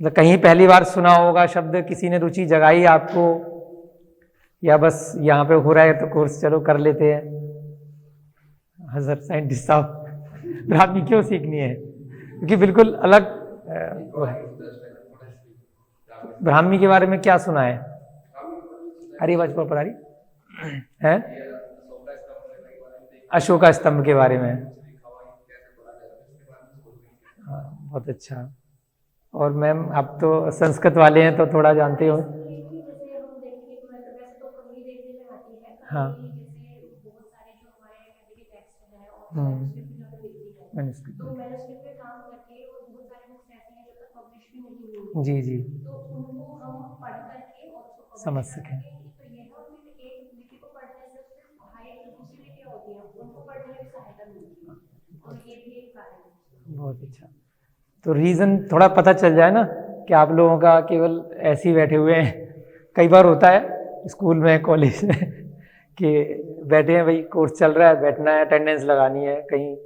मतलब कहीं पहली बार सुना होगा शब्द, किसी ने रुचि जगाई आपको, या बस यहाँ पे हो रहा है तो कोर्स चलो कर लेते हैं? हजरत साइंटिस्ट साहब, ब्राह्मी क्यों सीखनी है? क्योंकि बिल्कुल अलग वो है। ब्राह्मी के बारे में क्या सुना है? अरे आवाज पर आ रही है? अशोका स्तंभ के बारे में। हाँ, बहुत अच्छा। और मैम आप तो संस्कृत वाले हैं तो थोड़ा जानते हो। हाँ। जी जी, समझ सकें। बहुत अच्छा। तो रीज़न थोड़ा पता चल जाए ना कि आप लोगों का केवल ऐसे ही बैठे हुए हैं। कई बार होता है स्कूल में, कॉलेज में कि बैठे हैं, भाई कोर्स चल रहा है, बैठना है, अटेंडेंस लगानी है, कहीं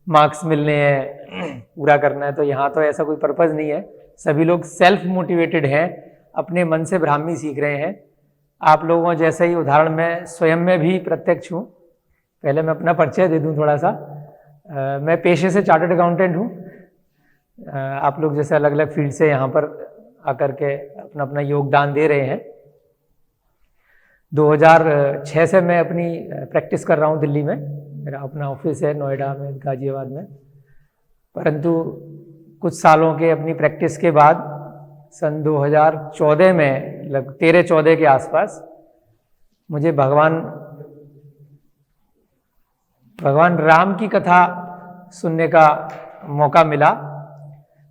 मार्क्स मिलने हैं, पूरा करना है। तो यहाँ तो ऐसा कोई पर्पज़ नहीं है, सभी लोग सेल्फ मोटिवेटेड हैं, अपने मन से ब्राह्मी सीख रहे हैं। आप लोगों जैसा ही उदाहरण मैं स्वयं में भी प्रत्यक्ष हूँ। पहले मैं अपना परिचय दे दूँ थोड़ा सा। मैं पेशे से चार्टर्ड अकाउंटेंट हूँ। आप लोग जैसे अलग अलग फील्ड से यहाँ पर आकर के अपना अपना योगदान दे रहे हैं। 2006 से मैं अपनी प्रैक्टिस कर रहा हूँ दिल्ली में, मेरा अपना ऑफिस है नोएडा में, गाजियाबाद में। परंतु कुछ सालों के अपनी प्रैक्टिस के बाद सन 2014 में, लगभग 13-14 के आसपास, मुझे भगवान राम की कथा सुनने का मौका मिला।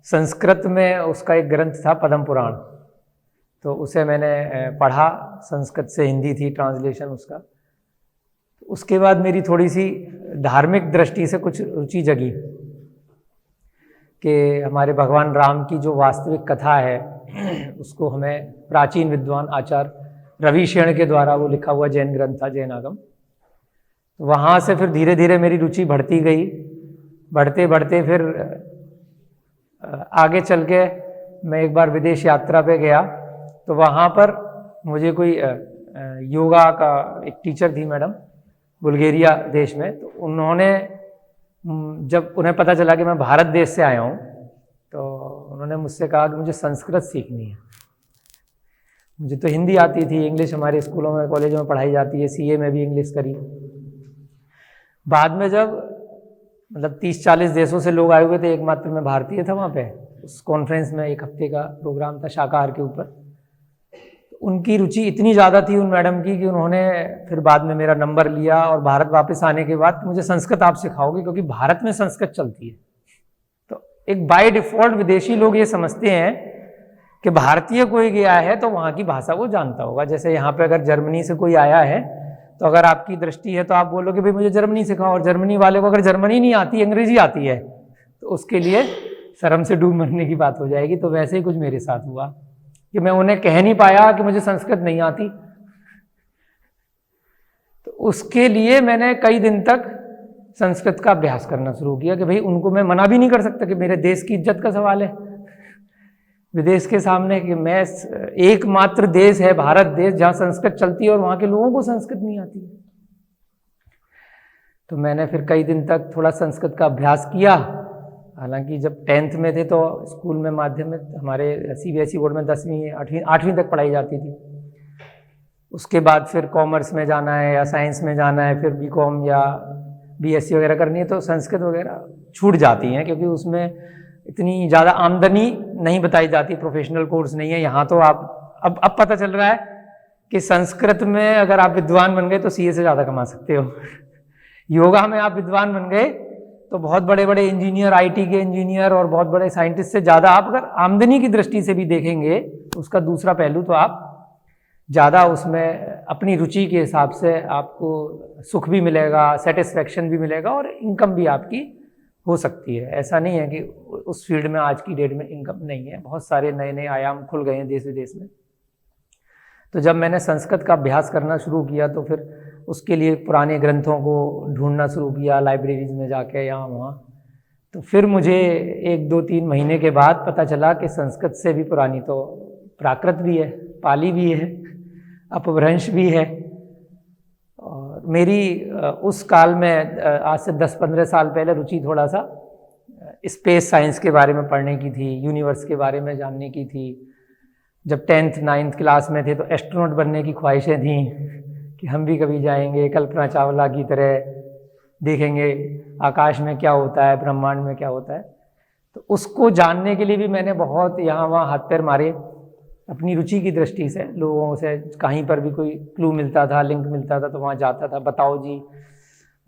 संस्कृत में उसका एक ग्रंथ था पद्म पुराण, तो उसे मैंने पढ़ा। संस्कृत से हिंदी थी ट्रांसलेशन उसका। उसके बाद मेरी थोड़ी सी धार्मिक दृष्टि से कुछ रुचि जगी कि हमारे भगवान राम की जो वास्तविक कथा है उसको हमें प्राचीन विद्वान आचार्य रविशेण के द्वारा वो लिखा हुआ जैन ग्रंथ था, जैन आगम। वहाँ से फिर धीरे धीरे मेरी रुचि बढ़ती गई। बढ़ते बढ़ते फिर आगे चल के मैं एक बार विदेश यात्रा पे गया, तो वहाँ पर मुझे कोई योगा का एक टीचर थी मैडम, बुल्गारिया देश में। तो उन्होंने, जब उन्हें पता चला कि मैं भारत देश से आया हूँ, तो उन्होंने मुझसे कहा कि मुझे संस्कृत सीखनी है। मुझे तो हिंदी आती थी, इंग्लिश हमारे स्कूलों में कॉलेजों में पढ़ाई जाती है, सीए में भी इंग्लिश करी। बाद में जब मतलब 30-40 देशों से लोग आए हुए थे, एकमात्र मैं भारतीय था वहाँ पे। उस कॉन्फ्रेंस में 1 हफ्ते का प्रोग्राम था शाकाहार के ऊपर। उनकी रुचि इतनी ज़्यादा थी उन मैडम की कि उन्होंने फिर बाद में मेरा नंबर लिया और भारत वापस आने के बाद मुझे संस्कृत आप सिखाओगे, क्योंकि भारत में संस्कृत चलती है। तो एक बाय डिफॉल्ट विदेशी लोग ये समझते हैं कि भारतीय कोई गया है तो वहाँ की भाषा वो जानता होगा। जैसे यहाँ पे अगर जर्मनी से कोई आया है तो अगर आपकी दृष्टि है तो आप बोलोगे भाई मुझे जर्मनी सिखाओ, और जर्मनी वाले को अगर जर्मनी नहीं आती, अंग्रेजी आती है, तो उसके लिए शर्म से डूब मरने की बात हो जाएगी। तो वैसे ही कुछ मेरे साथ हुआ कि मैं उन्हें कह नहीं पाया कि मुझे संस्कृत नहीं आती। तो उसके लिए मैंने कई दिन तक संस्कृत का अभ्यास करना शुरू किया कि भाई उनको मैं मना भी नहीं कर सकता, कि मेरे देश की इज्जत का सवाल है विदेश के सामने, कि मैं एकमात्र देश है भारत देश जहां संस्कृत चलती है और वहां के लोगों को संस्कृत नहीं आती है। तो मैंने फिर कई दिन तक थोड़ा संस्कृत का अभ्यास किया। हालांकि जब 10th में थे तो स्कूल में माध्यमिक हमारे सीबीएसई बोर्ड में 10वीं 8वीं तक पढ़ाई जाती थी। उसके बाद फिर कॉमर्स में जाना है या साइंस में जाना है, फिर बीकॉम या बीएससी वगैरह करनी है, तो संस्कृत वगैरह छूट जाती हैं, क्योंकि उसमें इतनी ज़्यादा आमदनी नहीं बताई जाती, प्रोफेशनल कोर्स नहीं है। यहाँ तो आप अब पता चल रहा है कि संस्कृत में अगर आप विद्वान बन गए तो सीए से ज़्यादा कमा सकते हो। योगा में आप विद्वान बन गए तो बहुत बड़े बड़े इंजीनियर, आईटी के इंजीनियर और बहुत बड़े साइंटिस्ट से ज़्यादा आप अगर आमदनी की दृष्टि से भी देखेंगे तो उसका दूसरा पहलू, तो आप ज़्यादा उसमें अपनी रुचि के हिसाब से आपको सुख भी मिलेगा, सेटिस्फैक्शन भी मिलेगा और इनकम भी आपकी हो सकती है। ऐसा नहीं है कि उस फील्ड में आज की डेट में इनकम नहीं है, बहुत सारे नए नए आयाम खुल गए हैं देश विदेश में। तो जब मैंने संस्कृत का अभ्यास करना शुरू किया तो फिर उसके लिए पुराने ग्रंथों को ढूंढना शुरू किया, लाइब्रेरीज में जाके यहाँ वहाँ। तो फिर मुझे 1-2-3 महीने के बाद पता चला कि संस्कृत से भी पुरानी तो प्राकृत भी है, पाली भी है, अपभ्रंश भी है। और मेरी उस काल में आज से 10-15 साल पहले रुचि थोड़ा सा स्पेस साइंस के बारे में पढ़ने की थी, यूनिवर्स के बारे में जानने की थी। जब 10th 9th क्लास में थे तो एस्ट्रोनॉट बनने की ख्वाहिशें थीं कि हम भी कभी जाएंगे, कल्पना चावला की तरह देखेंगे आकाश में क्या होता है, ब्रह्मांड में क्या होता है। तो उसको जानने के लिए भी मैंने बहुत यहाँ वहाँ हाथ पैर मारे अपनी रुचि की दृष्टि से। लोगों से कहीं पर भी कोई क्लू मिलता था, लिंक मिलता था तो वहाँ जाता था, बताओ जी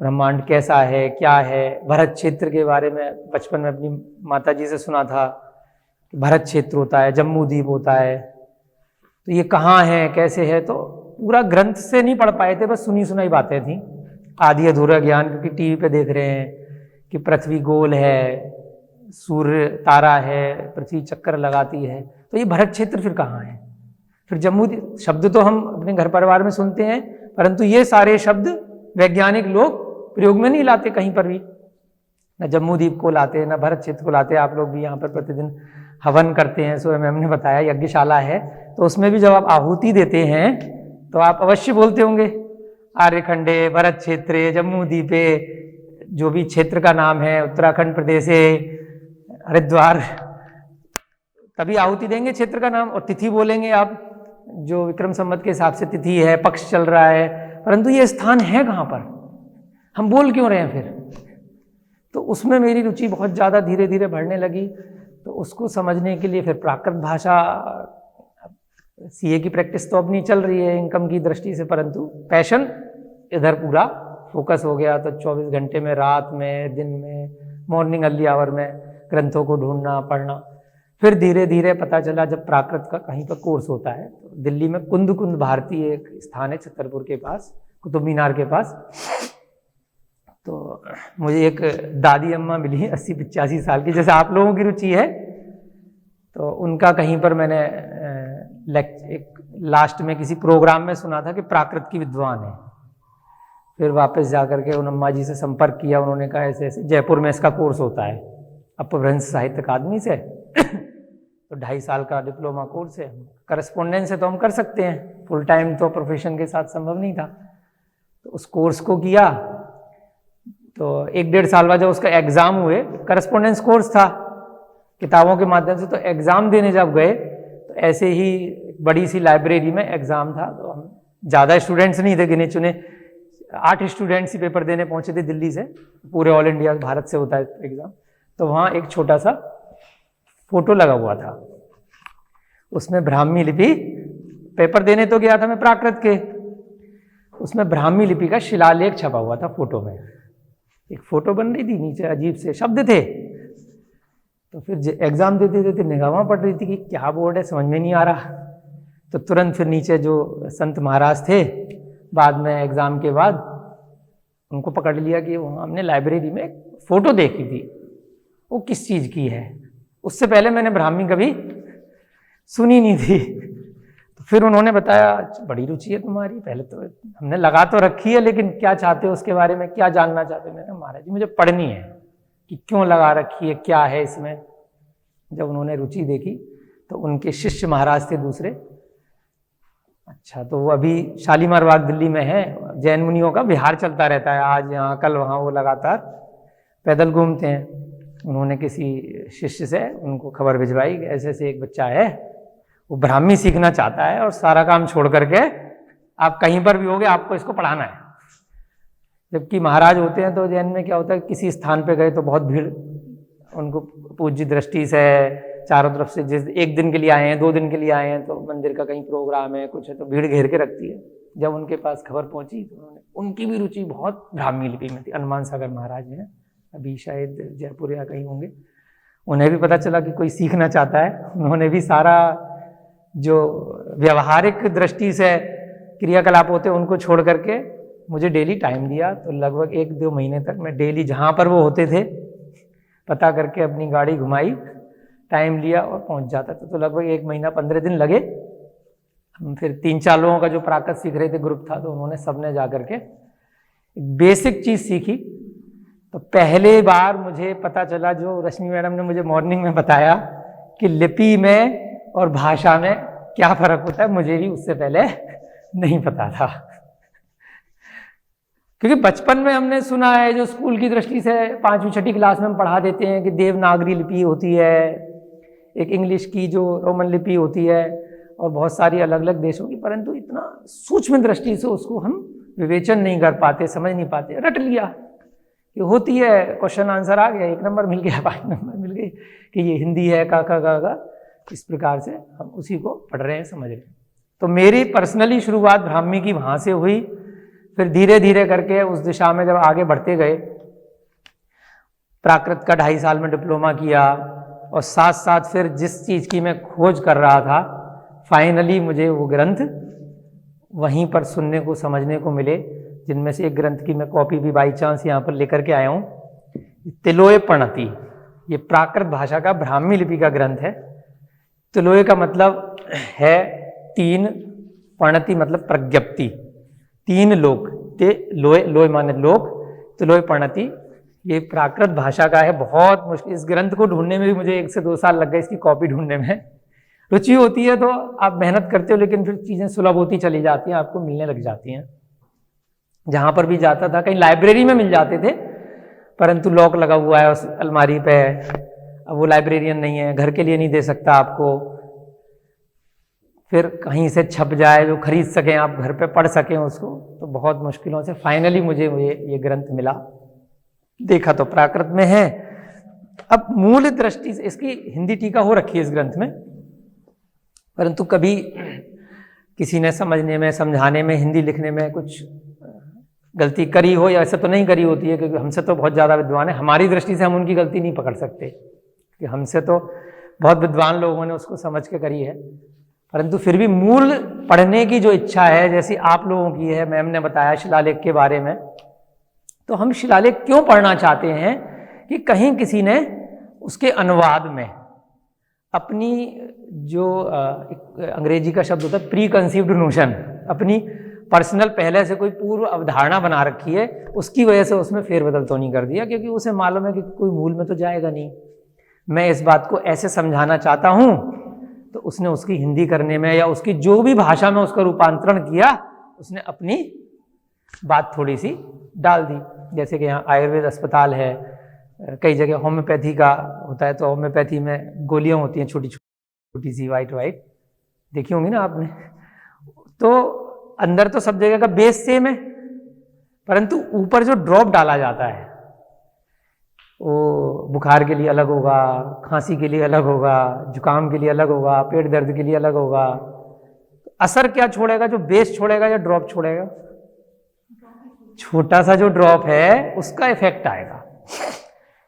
ब्रह्मांड कैसा है, क्या है। भरत क्षेत्र के बारे में बचपन में अपनी माता जी से सुना था कि भरत क्षेत्र होता है, जम्मू द्वीप होता है, तो ये कहाँ है, कैसे है। तो पूरा ग्रंथ से नहीं पढ़ पाए थे, बस सुनी सुनाई बातें थी, आधी अधूरा ज्ञान, क्योंकि टीवी पे देख रहे हैं कि पृथ्वी गोल है, सूर्य तारा है, पृथ्वी चक्कर लगाती है। तो ये भरत क्षेत्र फिर कहाँ है। फिर जम्मू शब्द तो हम अपने घर परिवार में सुनते हैं, परंतु ये सारे शब्द वैज्ञानिक लोग प्रयोग में नहीं लाते कहीं पर भी, न जम्मू द्वीप को लाते, न भरत क्षेत्र को लाते। आप लोग भी यहाँ पर प्रतिदिन हवन करते हैं, सो मैम ने बताया यज्ञशाला है, तो उसमें भी जब आप आहुति देते हैं तो आप अवश्य बोलते होंगे आर्यखंडे, भरत क्षेत्रे, जम्मू द्वीपे, जो भी क्षेत्र का नाम है, उत्तराखंड प्रदेश है, हरिद्वार, तभी आहुति देंगे क्षेत्र का नाम। और तिथि बोलेंगे आप, जो विक्रम संवत के हिसाब से तिथि है, पक्ष चल रहा है, परंतु ये स्थान है कहाँ पर, हम बोल क्यों रहे हैं फिर। तो उसमें मेरी रुचि बहुत ज़्यादा धीरे धीरे बढ़ने लगी। तो उसको समझने के लिए फिर प्राकृत भाषा, सीए की प्रैक्टिस तो अब नहीं चल रही है इनकम की दृष्टि से, परंतु पैशन इधर पूरा फोकस हो गया। तो 24 घंटे में, रात में, दिन में, मॉर्निंग अर्ली आवर में ग्रंथों को ढूंढना, पढ़ना। फिर धीरे धीरे पता चला जब प्राकृत का कहीं पर कोर्स होता है, तो दिल्ली में कुंद भारती एक स्थान है छतरपुर के पास, कुतुब मीनार के पास। तो मुझे एक दादी अम्मा मिली 80-85 साल की, जैसे आप लोगों की रुचि है, तो उनका कहीं पर मैंने एक लास्ट में किसी प्रोग्राम में सुना था कि प्राकृत की विद्वान है। फिर वापस जाकर के उन अम्मा जी से संपर्क किया, उन्होंने कहा ऐसे ऐसे जयपुर में इसका कोर्स होता है अपभ्रंश साहित्य अकादमी से, तो 2.5 साल का डिप्लोमा कोर्स है, करस्पॉन्डेंस से तो हम कर सकते हैं, फुल टाइम तो प्रोफेशन के साथ संभव नहीं था। तो उस कोर्स को किया, तो 1-1.5 साल बाद जब उसका एग्जाम हुए, करस्पॉन्डेंस कोर्स था किताबों के माध्यम से, तो एग्जाम देने जब गए तो ऐसे ही बड़ी सी लाइब्रेरी में एग्जाम था। तो हम ज़्यादा स्टूडेंट्स नहीं थे, गिने चुने 8 स्टूडेंट्स ही पेपर देने पहुंचे थे दिल्ली से, पूरे ऑल इंडिया भारत से होता है एग्जाम। तो वहाँ एक छोटा सा फोटो लगा हुआ था, उसमें ब्राह्मी लिपि, पेपर देने तो गया था मैं प्राकृत के, उसमें ब्राह्मी लिपि का शिलालेख छपा हुआ था फोटो में, एक फोटो बन रही थी, नीचे अजीब से शब्द थे। तो फिर एग्जाम देते देते निगाह पड़ रही थी कि क्या बोर्ड है, समझ में नहीं आ रहा। तो तुरंत फिर नीचे जो संत महाराज थे, बाद में एग्जाम के बाद उनको पकड़ लिया कि वहाँ हमने लाइब्रेरी में एक फोटो देखी थी, वो किस चीज़ की है, उससे पहले मैंने ब्राह्मी कभी सुनी नहीं थी। तो फिर उन्होंने बताया बड़ी रुचि है तुम्हारी, पहले तो हमने लगा तो रखी है, लेकिन क्या चाहते हो उसके बारे में, क्या जानना चाहते हो। मैंने महाराज जी मुझे पढ़नी है कि क्यों लगा रखी है, क्या है इसमें। जब उन्होंने रुचि देखी तो उनके शिष्य महाराज थे दूसरे, अच्छा तो वो अभी शालीमार बाग दिल्ली में है, जैन मुनियों का विहार चलता रहता है, आज यहाँ कल वहाँ, वो लगातार पैदल घूमते हैं। उन्होंने किसी शिष्य से उनको खबर भिजवाई कि ऐसे ऐसे एक बच्चा है, वो ब्राह्मी सीखना चाहता है और सारा काम छोड़ करके आप कहीं पर भी होगे, आपको इसको पढ़ाना है। जबकि महाराज होते हैं तो जैन में क्या होता है, किसी स्थान पे गए तो बहुत भीड़, उनको पूज्य दृष्टि से चारों तरफ से, जिस 1 दिन के लिए आए हैं, 2 दिन के लिए आए हैं, तो मंदिर का कहीं प्रोग्राम है, कुछ है, तो भीड़ घेर के रखती है। जब उनके पास खबर पहुंची तो उनकी भी रुचि बहुत ब्राह्मी लिपि में थी। हनुमान सागर महाराज हैं, अभी शायद जयपुर या कहीं होंगे, उन्हें भी पता चला कि कोई सीखना चाहता है। उन्होंने भी सारा जो व्यवहारिक दृष्टि से क्रियाकलाप होते हैं उनको छोड़ करके मुझे डेली टाइम दिया। तो लगभग 1-2 महीने तक मैं डेली जहाँ पर वो होते थे पता करके अपनी गाड़ी घुमाई, टाइम लिया और पहुँच जाता था। तो लगभग 1 महीना 15 दिन लगे। हम फिर 3-4 लोगों का जो प्राकृत सीख रहे थे ग्रुप था, तो उन्होंने सबने जा करके एक बेसिक चीज़ सीखी तो पहले बार मुझे पता चला, जो रश्मि मैडम ने मुझे मॉर्निंग में बताया कि लिपि में और भाषा में क्या फर्क होता है, मुझे भी उससे पहले नहीं पता था। क्योंकि बचपन में हमने सुना है, जो स्कूल की दृष्टि से 5वीं 6ठी क्लास में हम पढ़ा देते हैं कि देवनागरी लिपि होती है, एक इंग्लिश की जो रोमन लिपि होती है, और बहुत सारी अलग अलग देशों की, परंतु इतना सूक्ष्म दृष्टि से उसको हम विवेचन नहीं कर पाते, समझ नहीं पाते, रट लिया कि होती है, क्वेश्चन आंसर आ गया, 1 नंबर मिल गया, 5 नंबर मिल गई कि ये हिंदी है, का गा, इस प्रकार से हम उसी को पढ़ रहे हैं, समझ रहे हैं। तो मेरी पर्सनली शुरुआत ब्राह्मी की वहाँ से हुई, फिर धीरे धीरे करके उस दिशा में जब आगे बढ़ते गए, प्राकृत का 2.5 साल में डिप्लोमा किया, और साथ साथ फिर जिस चीज़ की मैं खोज कर रहा था, फाइनली मुझे वो ग्रंथ वहीं पर सुनने को, समझने को मिले, जिनमें से एक ग्रंथ की मैं कॉपी भी बाई चांस यहाँ पर लेकर के आया हूँ, तिलोय प्रणति। ये प्राकृत भाषा का ब्राह्मी लिपि का ग्रंथ है। तिलोय का मतलब है 3, प्रणति मतलब प्रज्ञप्ति, 3 लोक, लोय, लोय माने लोक, तिलोय प्रणति, ये प्राकृत भाषा का है। बहुत मुश्किल, इस ग्रंथ को ढूंढने में भी मुझे 1 से 2 साल लग गए, इसकी कॉपी ढूंढने में। रुचि होती है तो आप मेहनत करते हो, लेकिन फिर चीज़ें सुलभ होती चली जाती हैं, आपको मिलने लग जाती हैं। जहाँ पर भी जाता था, कहीं लाइब्रेरी में मिल जाते थे, परंतु लॉक लगा हुआ है उस अलमारी पे, अब वो लाइब्रेरियन नहीं है, घर के लिए नहीं दे सकता आपको, फिर कहीं से छप जाए जो खरीद सकें, आप घर पे पढ़ सकें उसको, तो बहुत मुश्किलों से फाइनली मुझे ये ग्रंथ मिला। देखा तो प्राकृत में है। अब मूल दृष्टि से इसकी हिंदी टीका हो रखी है इस ग्रंथ में, परंतु कभी किसी ने समझने में, समझाने में, हिंदी लिखने में कुछ गलती करी हो, या ऐसा तो नहीं करी होती है, क्योंकि हमसे तो बहुत ज़्यादा विद्वान है, हमारी दृष्टि से हम उनकी गलती नहीं पकड़ सकते, कि हमसे तो बहुत विद्वान लोगों ने उसको समझ के करी है। परंतु फिर भी मूल पढ़ने की जो इच्छा है, जैसी आप लोगों की है, मैम ने बताया शिलालेख के बारे में, तो हम शिलालेख क्यों पढ़ना चाहते हैं कि कहीं किसी ने उसके अनुवाद में अपनी जो अंग्रेजी का शब्द होता है प्री कंसीव्ड नोशन, अपनी पर्सनल पहले से कोई पूर्व अवधारणा बना रखी है, उसकी वजह से उसमें फेरबदल तो नहीं कर दिया, क्योंकि उसे मालूम है कि कोई मूल में तो जाएगा नहीं। मैं इस बात को ऐसे समझाना चाहता हूँ, तो उसने उसकी हिंदी करने में, या उसकी जो भी भाषा में उसका रूपांतरण किया, उसने अपनी बात थोड़ी सी डाल दी। जैसे कि यहाँ आयुर्वेद अस्पताल है, कई जगह होम्योपैथी का होता है, तो होम्योपैथी में गोलियाँ होती हैं छोटी छोटी सी, वाइट वाइट, देखी होंगी ना आपने। तो अंदर तो सब जगह का बेस सेम है, परंतु ऊपर जो ड्रॉप डाला जाता है वो बुखार के लिए अलग होगा, खांसी के लिए अलग होगा, जुकाम के लिए अलग होगा, पेट दर्द के लिए अलग होगा। असर क्या छोड़ेगा, जो बेस छोड़ेगा या ड्रॉप छोड़ेगा? छोटा सा जो ड्रॉप है उसका इफेक्ट आएगा।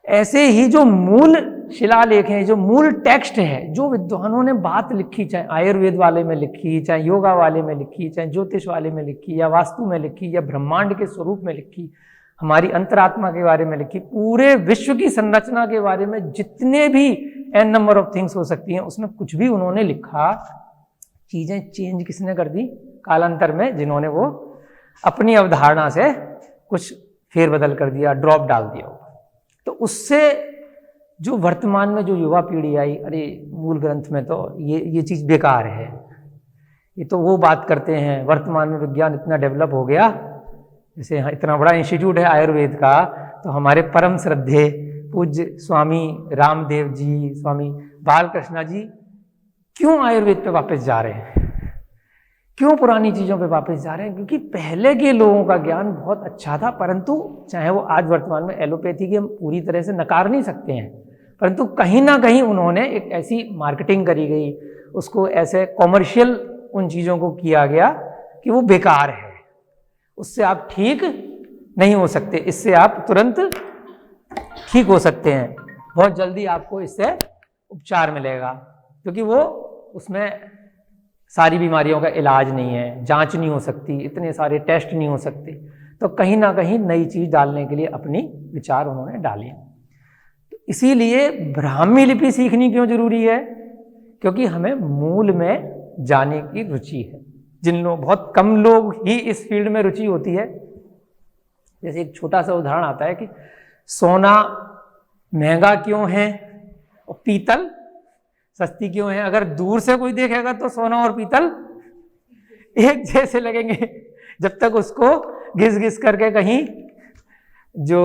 ऐसे ही जो मूल शिलालेख है, जो मूल टेक्स्ट है, जो विद्वानों ने बात लिखी, चाहे आयुर्वेद वाले में लिखी, चाहे योगा वाले में लिखी, चाहे ज्योतिष वाले में लिखी, या वास्तु में लिखी, या ब्रह्मांड के स्वरूप में लिखी, हमारी अंतरात्मा के बारे में लिखी, पूरे विश्व की संरचना के बारे में जितने भी एन नंबर ऑफ थिंग्स हो सकती हैं, उसमें कुछ भी उन्होंने लिखा, चीजें चेंज किसने कर दी? कालांतर में, जिन्होंने वो अपनी अवधारणा से कुछ फेरबदल कर दिया, ड्रॉप डाल दिया। तो उससे जो वर्तमान में जो युवा पीढ़ी आई, अरे मूल ग्रंथ में तो ये चीज़ बेकार है, ये तो वो बात करते हैं, वर्तमान में विज्ञान इतना डेवलप हो गया, जैसे यहाँ इतना बड़ा इंस्टीट्यूट है आयुर्वेद का, तो हमारे परम श्रद्धे पूज्य स्वामी रामदेव जी, स्वामी बालकृष्णा जी क्यों आयुर्वेद पे वापस जा रहे हैं, क्यों पुरानी चीज़ों पे वापस जा रहे हैं? क्योंकि पहले के लोगों का ज्ञान बहुत अच्छा था, परंतु चाहे वो आज वर्तमान में एलोपैथी की हम पूरी तरह से नकार नहीं सकते हैं, परंतु कहीं ना कहीं उन्होंने एक ऐसी मार्केटिंग करी गई, उसको ऐसे कॉमर्शियल उन चीज़ों को किया गया कि वो बेकार है, उससे आप ठीक नहीं हो सकते, इससे आप तुरंत ठीक हो सकते हैं, बहुत जल्दी आपको इससे उपचार मिलेगा, क्योंकि वो उसमें सारी बीमारियों का इलाज नहीं है, जांच नहीं हो सकती, इतने सारे टेस्ट नहीं हो सकते। तो कहीं ना कहीं नई चीज़ डालने के लिए अपनी विचार उन्होंने डाले। तो इसीलिए ब्राह्मी लिपि सीखनी क्यों जरूरी है? क्योंकि हमें मूल में जाने की रुचि है। जिन लोग, बहुत कम लोग ही इस फील्ड में रुचि होती है। जैसे एक छोटा सा उदाहरण आता है कि सोना महंगा क्यों है और पीतल सस्ती क्यों है? अगर दूर से कोई देखेगा तो सोना और पीतल एक जैसे लगेंगे, जब तक उसको घिस घिस करके कहीं जो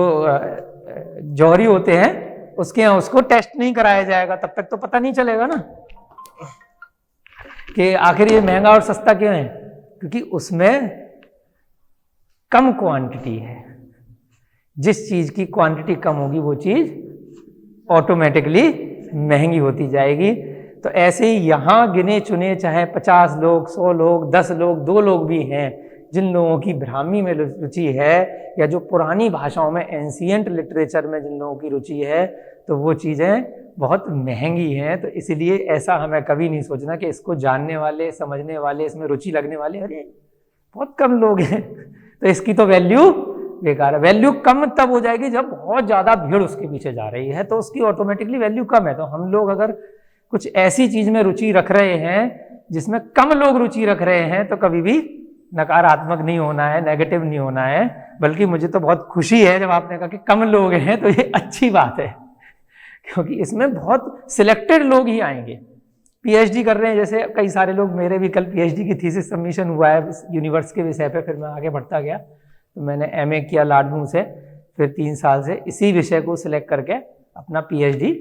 जौहरी होते हैं उसके यहाँ उसको टेस्ट नहीं कराया जाएगा, तब तक तो पता नहीं चलेगा ना कि आखिर ये महंगा और सस्ता क्यों है। क्योंकि उसमें कम क्वांटिटी है। जिस चीज की क्वांटिटी कम होगी वो चीज ऑटोमेटिकली महंगी होती जाएगी। तो ऐसे ही यहां गिने चुने चाहे 50 लोग, 100 लोग, 10 लोग, 2 लोग भी हैं जिन लोगों की ब्राह्मी में रुचि है, या जो पुरानी भाषाओं में एंशिएंट लिटरेचर में जिन लोगों की रुचि है, तो वो चीज़ें बहुत महंगी हैं। तो इसलिए ऐसा हमें कभी नहीं सोचना कि इसको जानने वाले, समझने वाले, इसमें रुचि लगने वाले अरे बहुत कम लोग हैं तो इसकी तो वैल्यू बेकार है। वैल्यू कम तब हो जाएगी जब बहुत ज़्यादा भीड़ उसके पीछे जा रही है, तो उसकी ऑटोमेटिकली वैल्यू कम है। तो हम लोग अगर कुछ ऐसी चीज़ में रुचि रख रहे हैं जिसमें कम लोग रुचि रख रहे हैं, तो कभी भी नकारात्मक नहीं होना है, नेगेटिव नहीं होना है। बल्कि मुझे तो बहुत खुशी है जब आपने कहा कि कम लोग हैं, तो ये अच्छी बात है, क्योंकि इसमें बहुत सिलेक्टेड लोग ही आएंगे। पीएचडी कर रहे हैं जैसे कई सारे लोग, मेरे भी कल पीएचडी की थीसिस सबमिशन हुआ है यूनिवर्स के विषय पे, फिर मैं आगे बढ़ता गया। तो मैंने एमए किया लाडनू से, फिर 3 साल से इसी विषय को सिलेक्ट करके अपना पीएचडी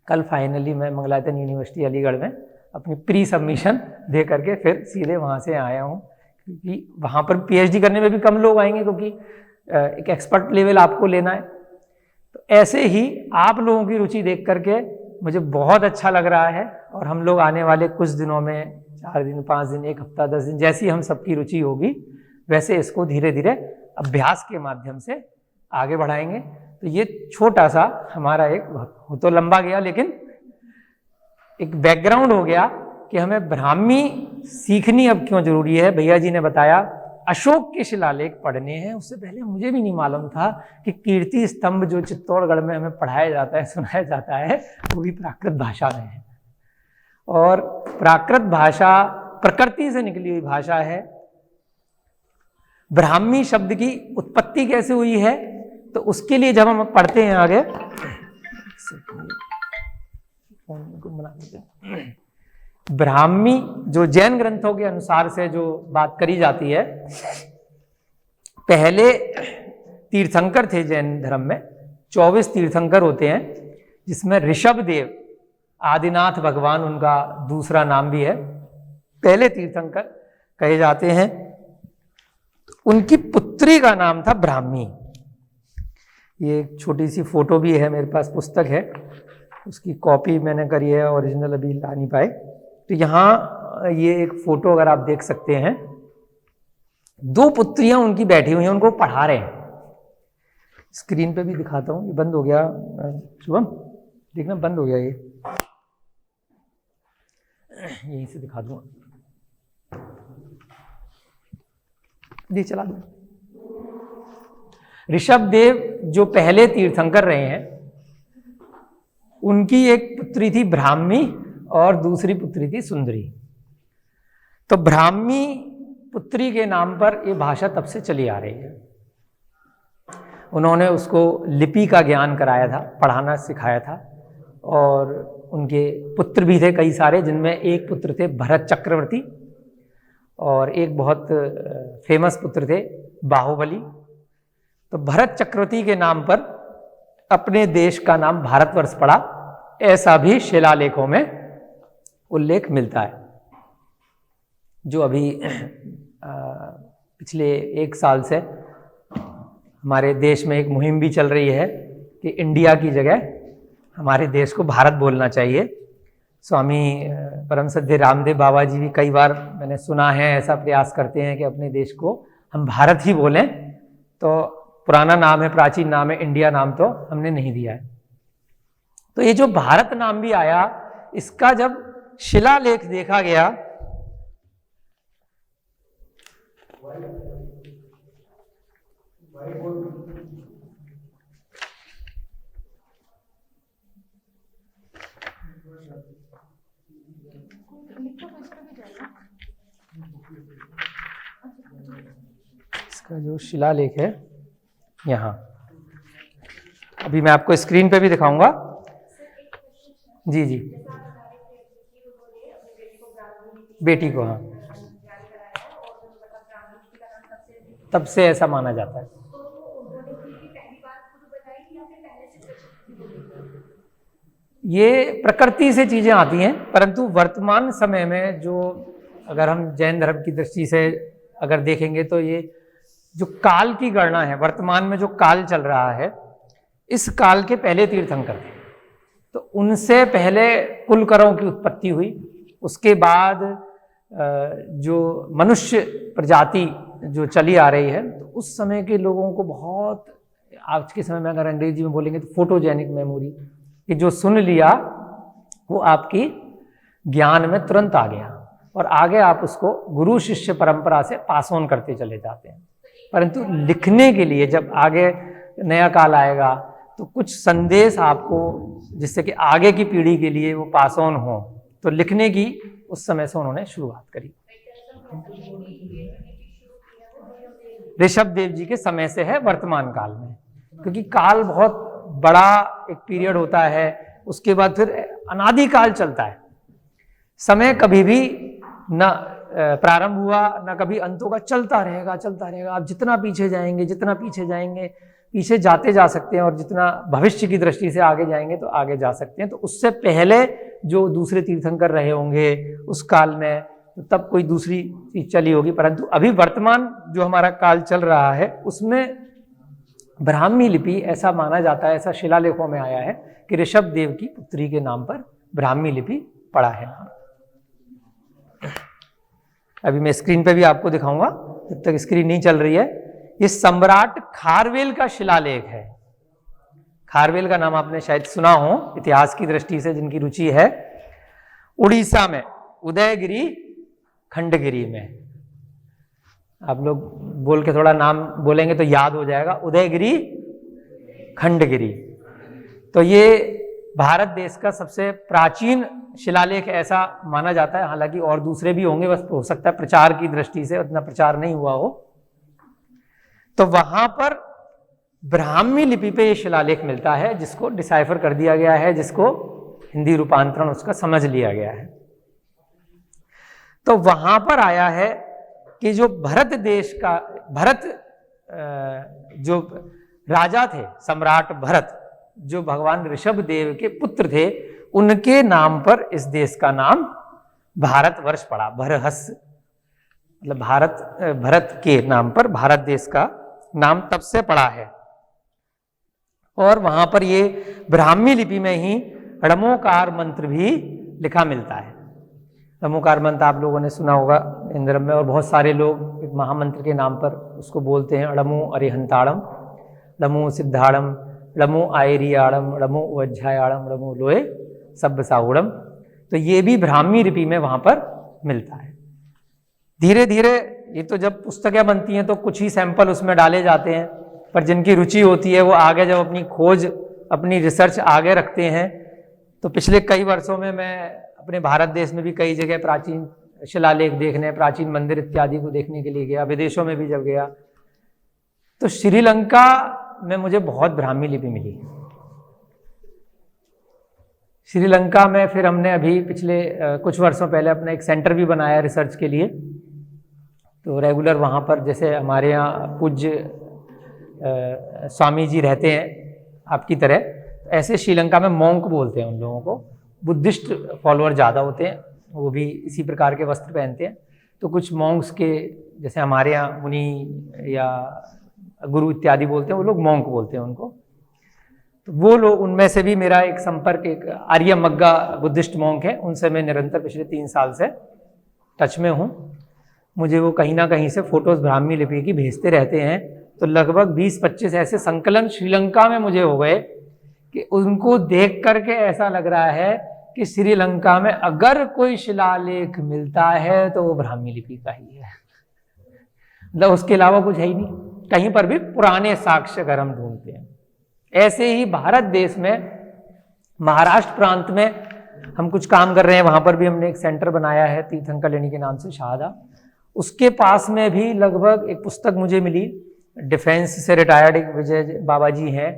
कल फाइनली मैं मंगलायतन यूनिवर्सिटी अलीगढ़ में अपनी प्री सबमिशन दे करके फिर सीधे वहाँ से आया हूँ। क्योंकि वहाँ पर पीएचडी करने में भी कम लोग आएंगे, क्योंकि एक एक्सपर्ट लेवल आपको लेना है। तो ऐसे ही आप लोगों की रुचि देख करके मुझे बहुत अच्छा लग रहा है। और हम लोग आने वाले कुछ दिनों में 4 दिन, 5 दिन, 1 हफ्ता, 10 दिन, जैसी हम सबकी रुचि होगी वैसे इसको धीरे धीरे अभ्यास के माध्यम से आगे बढ़ाएंगे। तो ये छोटा सा हमारा एक, तो लंबा गया लेकिन एक बैकग्राउंड हो गया कि हमें ब्राह्मी सीखनी अब क्यों जरूरी है। भैया जी ने बताया अशोक के शिलालेख पढ़ने हैं, उससे पहले मुझे भी नहीं मालूम था कि कीर्ति स्तंभ जो चित्तौड़गढ़ में हमें पढ़ाया जाता है, सुनाया जाता है, वो भी प्राकृत भाषा में है। और प्राकृत भाषा प्रकृति से निकली हुई भाषा है। ब्राह्मी शब्द की उत्पत्ति कैसे हुई है, तो उसके लिए जब हम पढ़ते हैं आगे, ब्राह्मी जो जैन ग्रंथों के अनुसार से जो बात करी जाती है, पहले तीर्थंकर थे जैन धर्म में, 24 तीर्थंकर होते हैं, जिसमें ऋषभ देव, आदिनाथ भगवान उनका दूसरा नाम भी है, पहले तीर्थंकर कहे जाते हैं। उनकी पुत्री का नाम था ब्राह्मी। ये एक छोटी सी फोटो भी है मेरे पास, पुस्तक है, उसकी कॉपी मैंने करी है, ओरिजिनल अभी ला नहीं पाए। तो यहाँ ये एक फोटो अगर आप देख सकते हैं, 2 पुत्रियां उनकी बैठी हुई हैं, उनको पढ़ा रहे हैं। स्क्रीन पे भी दिखाता हूँ, ये बंद हो गया शुभम, देखना बंद हो गया, ये यहीं से दिखा दूँ, ये चला दूँ। ऋषभ देव जो पहले तीर्थंकर रहे हैं, उनकी एक पुत्री थी ब्राह्मी और दूसरी पुत्री थी सुंदरी। तो ब्राह्मी पुत्री के नाम पर ये भाषा तब से चली आ रही है। उन्होंने उसको लिपि का ज्ञान कराया था, पढ़ाना सिखाया था। और उनके पुत्र भी थे कई सारे, जिनमें एक पुत्र थे भरत चक्रवर्ती और एक बहुत फेमस पुत्र थे बाहुबली। तो भरत चक्रवर्ती के नाम पर अपने देश का नाम भारतवर्ष पड़ा, ऐसा भी शिलालेखों में उल्लेख मिलता है। जो अभी पिछले 1 साल से हमारे देश में एक मुहिम भी चल रही है कि इंडिया की जगह हमारे देश को भारत बोलना चाहिए। स्वामी परम श्रद्धेय रामदेव बाबा जी भी कई बार मैंने सुना है ऐसा प्रयास करते हैं कि अपने देश को हम भारत ही बोलें। तो पुराना नाम है, प्राचीन नाम है, इंडिया नाम तो हमने नहीं दिया है। तो ये जो भारत नाम भी आया, इसका जब शिलालेख देखा गया, इसका जो शिलालेख है यहाँ, अभी मैं आपको स्क्रीन पे भी दिखाऊंगा। जी जी, बेटी को, हाँ, तब से ऐसा माना जाता है। ये प्रकृति से चीजें आती हैं, परंतु वर्तमान समय में जो, अगर हम जैन धर्म की दृष्टि से अगर देखेंगे तो ये जो काल की गणना है, वर्तमान में जो काल चल रहा है, इस काल के पहले तीर्थंकर थे। तो उनसे पहले कुलकरों की उत्पत्ति हुई, उसके बाद जो मनुष्य प्रजाति जो चली आ रही है, तो उस समय के लोगों को बहुत, आज के समय में अगर अंग्रेजी में बोलेंगे तो फोटोजेनिक मेमोरी, कि जो सुन लिया वो आपकी ज्ञान में तुरंत आ गया, और आगे आप उसको गुरु शिष्य परंपरा से पास ऑन करते चले जाते हैं। परंतु लिखने के लिए जब आगे नया काल आएगा तो कुछ संदेश आपको, जिससे कि आगे की पीढ़ी के लिए वो पास ऑन हो, तो लिखने की उस समय से उन्होंने शुरुआत करी। ऋषभ देव जी के समय से है वर्तमान काल में, क्योंकि काल बहुत बड़ा एक पीरियड होता है, उसके बाद फिर अनादिकाल चलता है। समय कभी भी न प्रारंभ हुआ न कभी अंत होगा, चलता रहेगा चलता रहेगा। आप जितना पीछे जाएंगे, जितना पीछे जाएंगे, पीछे जाते जा सकते हैं, और जितना भविष्य की दृष्टि से आगे जाएंगे तो आगे जा सकते हैं। तो उससे पहले जो दूसरे तीर्थंकर रहे होंगे उस काल में, तो तब कोई दूसरी चीज चली होगी। परंतु अभी वर्तमान जो हमारा काल चल रहा है, उसमें ब्राह्मी लिपि ऐसा माना जाता है, ऐसा शिलालेखों में आया है कि ऋषभ देव की पुत्री के नाम पर ब्राह्मी लिपि पड़ा है। अभी मैं स्क्रीन पे भी आपको दिखाऊंगा, जब तक स्क्रीन नहीं चल रही है। ये सम्राट खारवेल का शिलालेख है। खारवेल का नाम आपने शायद सुना हो, इतिहास की दृष्टि से जिनकी रुचि है। उड़ीसा में उदयगिरी खंडगिरी में, आप लोग बोल के थोड़ा नाम बोलेंगे तो याद हो जाएगा, उदयगिरी खंडगिरी। तो ये भारत देश का सबसे प्राचीन शिलालेख ऐसा माना जाता है। हालांकि और दूसरे भी होंगे, बस हो सकता है प्रचार की दृष्टि से उतना प्रचार नहीं हुआ हो। तो वहां पर ब्राह्मी लिपि पे ये शिलालेख मिलता है, जिसको डिसाइफर कर दिया गया है, जिसको हिंदी रूपांतरण उसका समझ लिया गया है। तो वहां पर आया है कि जो भरत देश का, भरत जो राजा थे, सम्राट भरत, जो भगवान ऋषभ देव के पुत्र थे, उनके नाम पर इस देश का नाम भारतवर्ष पड़ा। भरहस मतलब भारत, भरत के नाम पर भारत देश का नाम तब से पड़ा है। और वहां पर ये ब्राह्मी लिपि में ही णमोकार मंत्र भी लिखा मिलता है। णमोकार मंत्र आप लोगों ने सुना होगा इंद्रम में, और बहुत सारे लोग एक महामंत्र के नाम पर उसको बोलते हैं। णमो अरिहंताड़म, णमो सिद्धाड़म, णमो आयरियाड़म, णमो उज्जायाड़म, णमो लोए सब्ब साउड़म। तो ये भी ब्राह्मी लिपि में वहां पर मिलता है। धीरे धीरे ये तो जब पुस्तकें बनती हैं तो कुछ ही सैंपल उसमें डाले जाते हैं, पर जिनकी रुचि होती है वो आगे जब अपनी खोज, अपनी रिसर्च आगे रखते हैं, तो पिछले कई वर्षों में मैं अपने भारत देश में भी कई जगह प्राचीन शिलालेख देखने, प्राचीन मंदिर इत्यादि को देखने के लिए गया। विदेशों में भी जब गया तो श्रीलंका में मुझे बहुत ब्राह्मी लिपि मिली। श्रीलंका में फिर हमने अभी पिछले कुछ वर्षों पहले अपना एक सेंटर भी बनाया रिसर्च के लिए। तो रेगुलर वहाँ पर, जैसे हमारे यहाँ पूज्य स्वामी जी रहते हैं आपकी तरह, ऐसे श्रीलंका में मॉन्क बोलते हैं उन लोगों को। बुद्धिस्ट फॉलोअर ज़्यादा होते हैं, वो भी इसी प्रकार के वस्त्र पहनते हैं। तो कुछ मॉन्क्स के, जैसे हमारे यहाँ मुनि या गुरु इत्यादि बोलते हैं, वो लोग मॉन्क बोलते हैं उनको। तो वो लोग, उनमें से भी मेरा एक संपर्क एक आर्य मग्गा बुद्धिस्ट मॉन्क है, उनसे मैं निरंतर पिछले 3 साल से टच में हूँ। मुझे वो कहीं ना कहीं से फोटोज ब्राह्मी लिपि की भेजते रहते हैं। तो लगभग 20-25 ऐसे संकलन श्रीलंका में मुझे हो गए कि उनको देख करके ऐसा लग रहा है कि श्रीलंका में अगर कोई शिलालेख मिलता है तो वो ब्राह्मी लिपि का ही है, मतलब उसके अलावा कुछ है ही नहीं। कहीं पर भी पुराने साक्ष्य अगर हम ढूंढते हैं। ऐसे ही भारत देश में महाराष्ट्र प्रांत में हम कुछ काम कर रहे हैं, वहां पर भी हमने एक सेंटर बनाया है तीर्थंकर लेनी के नाम से, शाहदा। उसके पास में भी लगभग एक पुस्तक मुझे मिली, डिफेंस से रिटायर्ड एक विजय बाबा जी हैं,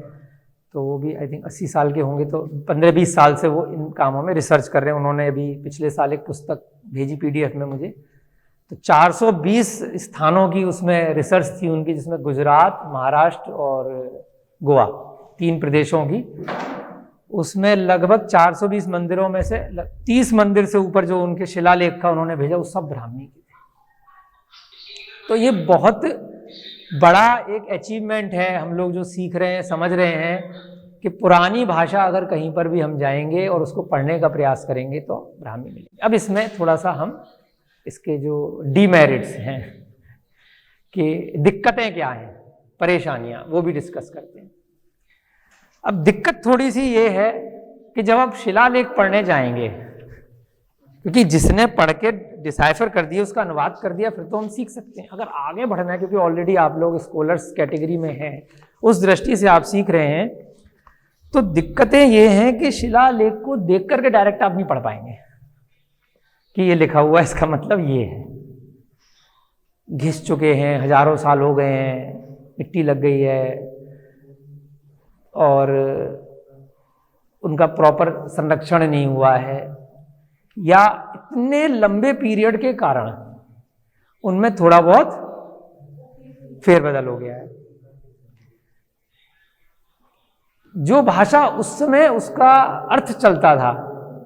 तो तो वो भी आई थिंक 80 साल के होंगे, तो 15-20 साल से वो इन कामों में रिसर्च कर रहे हैं। उन्होंने अभी पिछले साल एक पुस्तक भेजी PDF में मुझे, तो 420 स्थानों की उसमें रिसर्च थी उनकी, जिसमें गुजरात, महाराष्ट्र और गोवा 3 प्रदेशों की। उसमें लगभग 420 मंदिरों में से 30 मंदिर से ऊपर जो उनके शिलालेख का उन्होंने भेजा, वो सब ब्राह्मी के थे। तो ये बहुत बड़ा एक अचीवमेंट है। हम लोग जो सीख रहे हैं, समझ रहे हैं कि पुरानी भाषा अगर कहीं पर भी हम जाएंगे और उसको पढ़ने का प्रयास करेंगे तो ब्राह्मी मिलेंगे। अब इसमें थोड़ा सा हम इसके जो डीमेरिट्स हैं कि दिक्कतें क्या हैं, परेशानियां, वो भी डिस्कस करते हैं। अब दिक्कत थोड़ी सी ये है कि जब आप शिलालेख पढ़ने जाएंगे, क्योंकि जिसने पढ़ के डिसाइफर कर दिया, उसका अनुवाद कर दिया, फिर तो हम सीख सकते हैं। अगर आगे बढ़ना है, क्योंकि ऑलरेडी आप लोग स्कॉलर्स कैटेगरी में हैं, उस दृष्टि से आप सीख रहे हैं, तो दिक्कतें ये हैं कि शिलालेख को देख करके डायरेक्ट आप नहीं पढ़ पाएंगे कि ये लिखा हुआ है, इसका मतलब ये है। घिस चुके हैं, हजारों साल हो गए हैं, मिट्टी लग गई है, और उनका प्रॉपर संरक्षण नहीं हुआ है, या इतने लंबे पीरियड के कारण उनमें थोड़ा बहुत फेरबदल हो गया है। जो भाषा उस समय उसका अर्थ चलता था,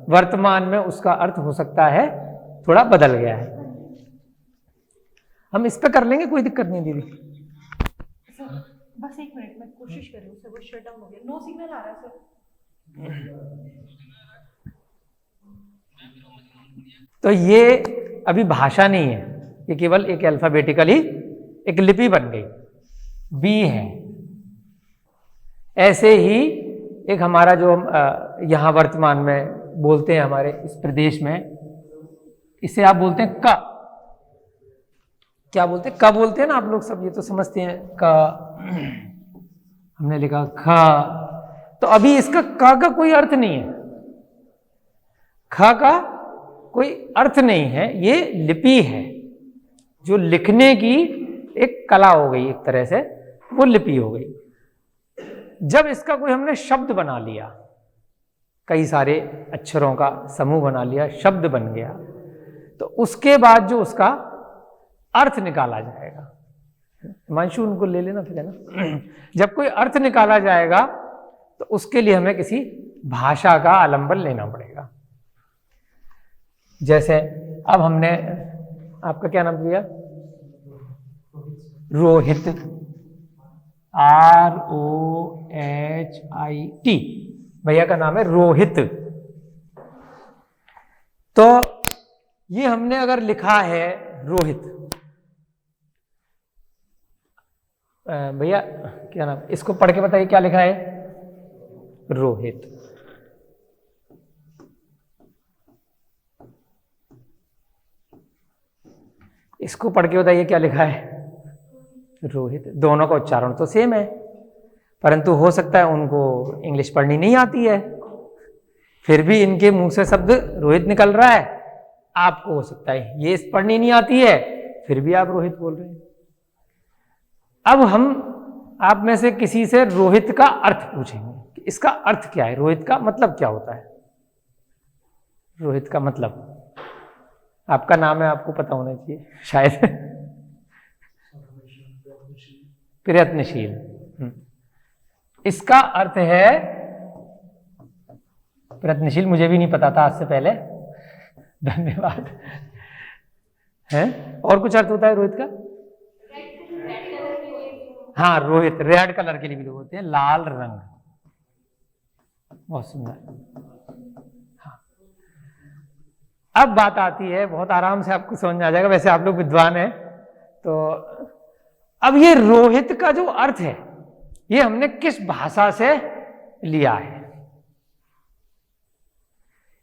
वर्तमान में उसका अर्थ हो सकता है थोड़ा बदल गया है। हम इस पे कर लेंगे, कोई दिक्कत नहीं दीदी। बस 1 मिनट, मैं कोशिश कर रही हूँ। सर वो शट डाउन हो गया, नो सिग्नल आ रहा है सर। तो ये अभी भाषा नहीं है, ये केवल एक अल्फाबेटिकली एक लिपि बन गई, बी है। ऐसे ही एक हमारा जो हम यहाँ वर्तमान में बोलते हैं हमारे इस प्रदेश में, इसे आप बोलते हैं का। क्या बोलते हैं? का बोलते हैं ना आप लोग सब, ये तो समझते हैं का। हमने लिखा खा, तो अभी इसका का कोई अर्थ नहीं है, खा का कोई अर्थ नहीं है। ये लिपि है, जो लिखने की एक कला हो गई, एक तरह से वो लिपि हो गई। जब इसका कोई हमने शब्द बना लिया, कई सारे अक्षरों का समूह बना लिया, शब्द बन गया, तो उसके बाद जो उसका अर्थ निकाला जाएगा, हिमांशु उनको ले लेना फिर, है ना। जब कोई अर्थ निकाला जाएगा तो उसके लिए हमें किसी भाषा का आलंबन लेना पड़ेगा। जैसे अब हमने, आपका क्या नाम दिया? रोहित, ROHIT, भैया का नाम है रोहित। तो ये हमने अगर लिखा है रोहित, भैया क्या नाम, इसको पढ़ के बताइए क्या लिखा है? रोहित। इसको पढ़ के बताइए क्या लिखा है? रोहित। दोनों का उच्चारण तो सेम है, परंतु हो सकता है उनको इंग्लिश पढ़नी नहीं आती है, फिर भी इनके मुंह से शब्द रोहित निकल रहा है। आपको हो सकता है ये पढ़नी नहीं आती है, फिर भी आप रोहित बोल रहे हैं। अब हम आप में से किसी से रोहित का अर्थ पूछेंगे कि इसका अर्थ क्या है, रोहित का मतलब क्या होता है? रोहित का मतलब, आपका नाम है, आपको पता होना चाहिए शायद। प्रयत्नशील। इसका अर्थ है प्रयत्नशील, मुझे भी नहीं पता था आज से पहले, धन्यवाद। है और कुछ अर्थ होता है रोहित का? हाँ, रोहित रेड कलर के लिए भी लोग होते हैं, लाल रंग। बहुत सुंदर। हाँ, अब बात आती है, बहुत आराम से आपको समझ में आ जाएगा, वैसे आप लोग विद्वान हैं। तो अब ये रोहित का जो अर्थ है, ये हमने किस भाषा से लिया है?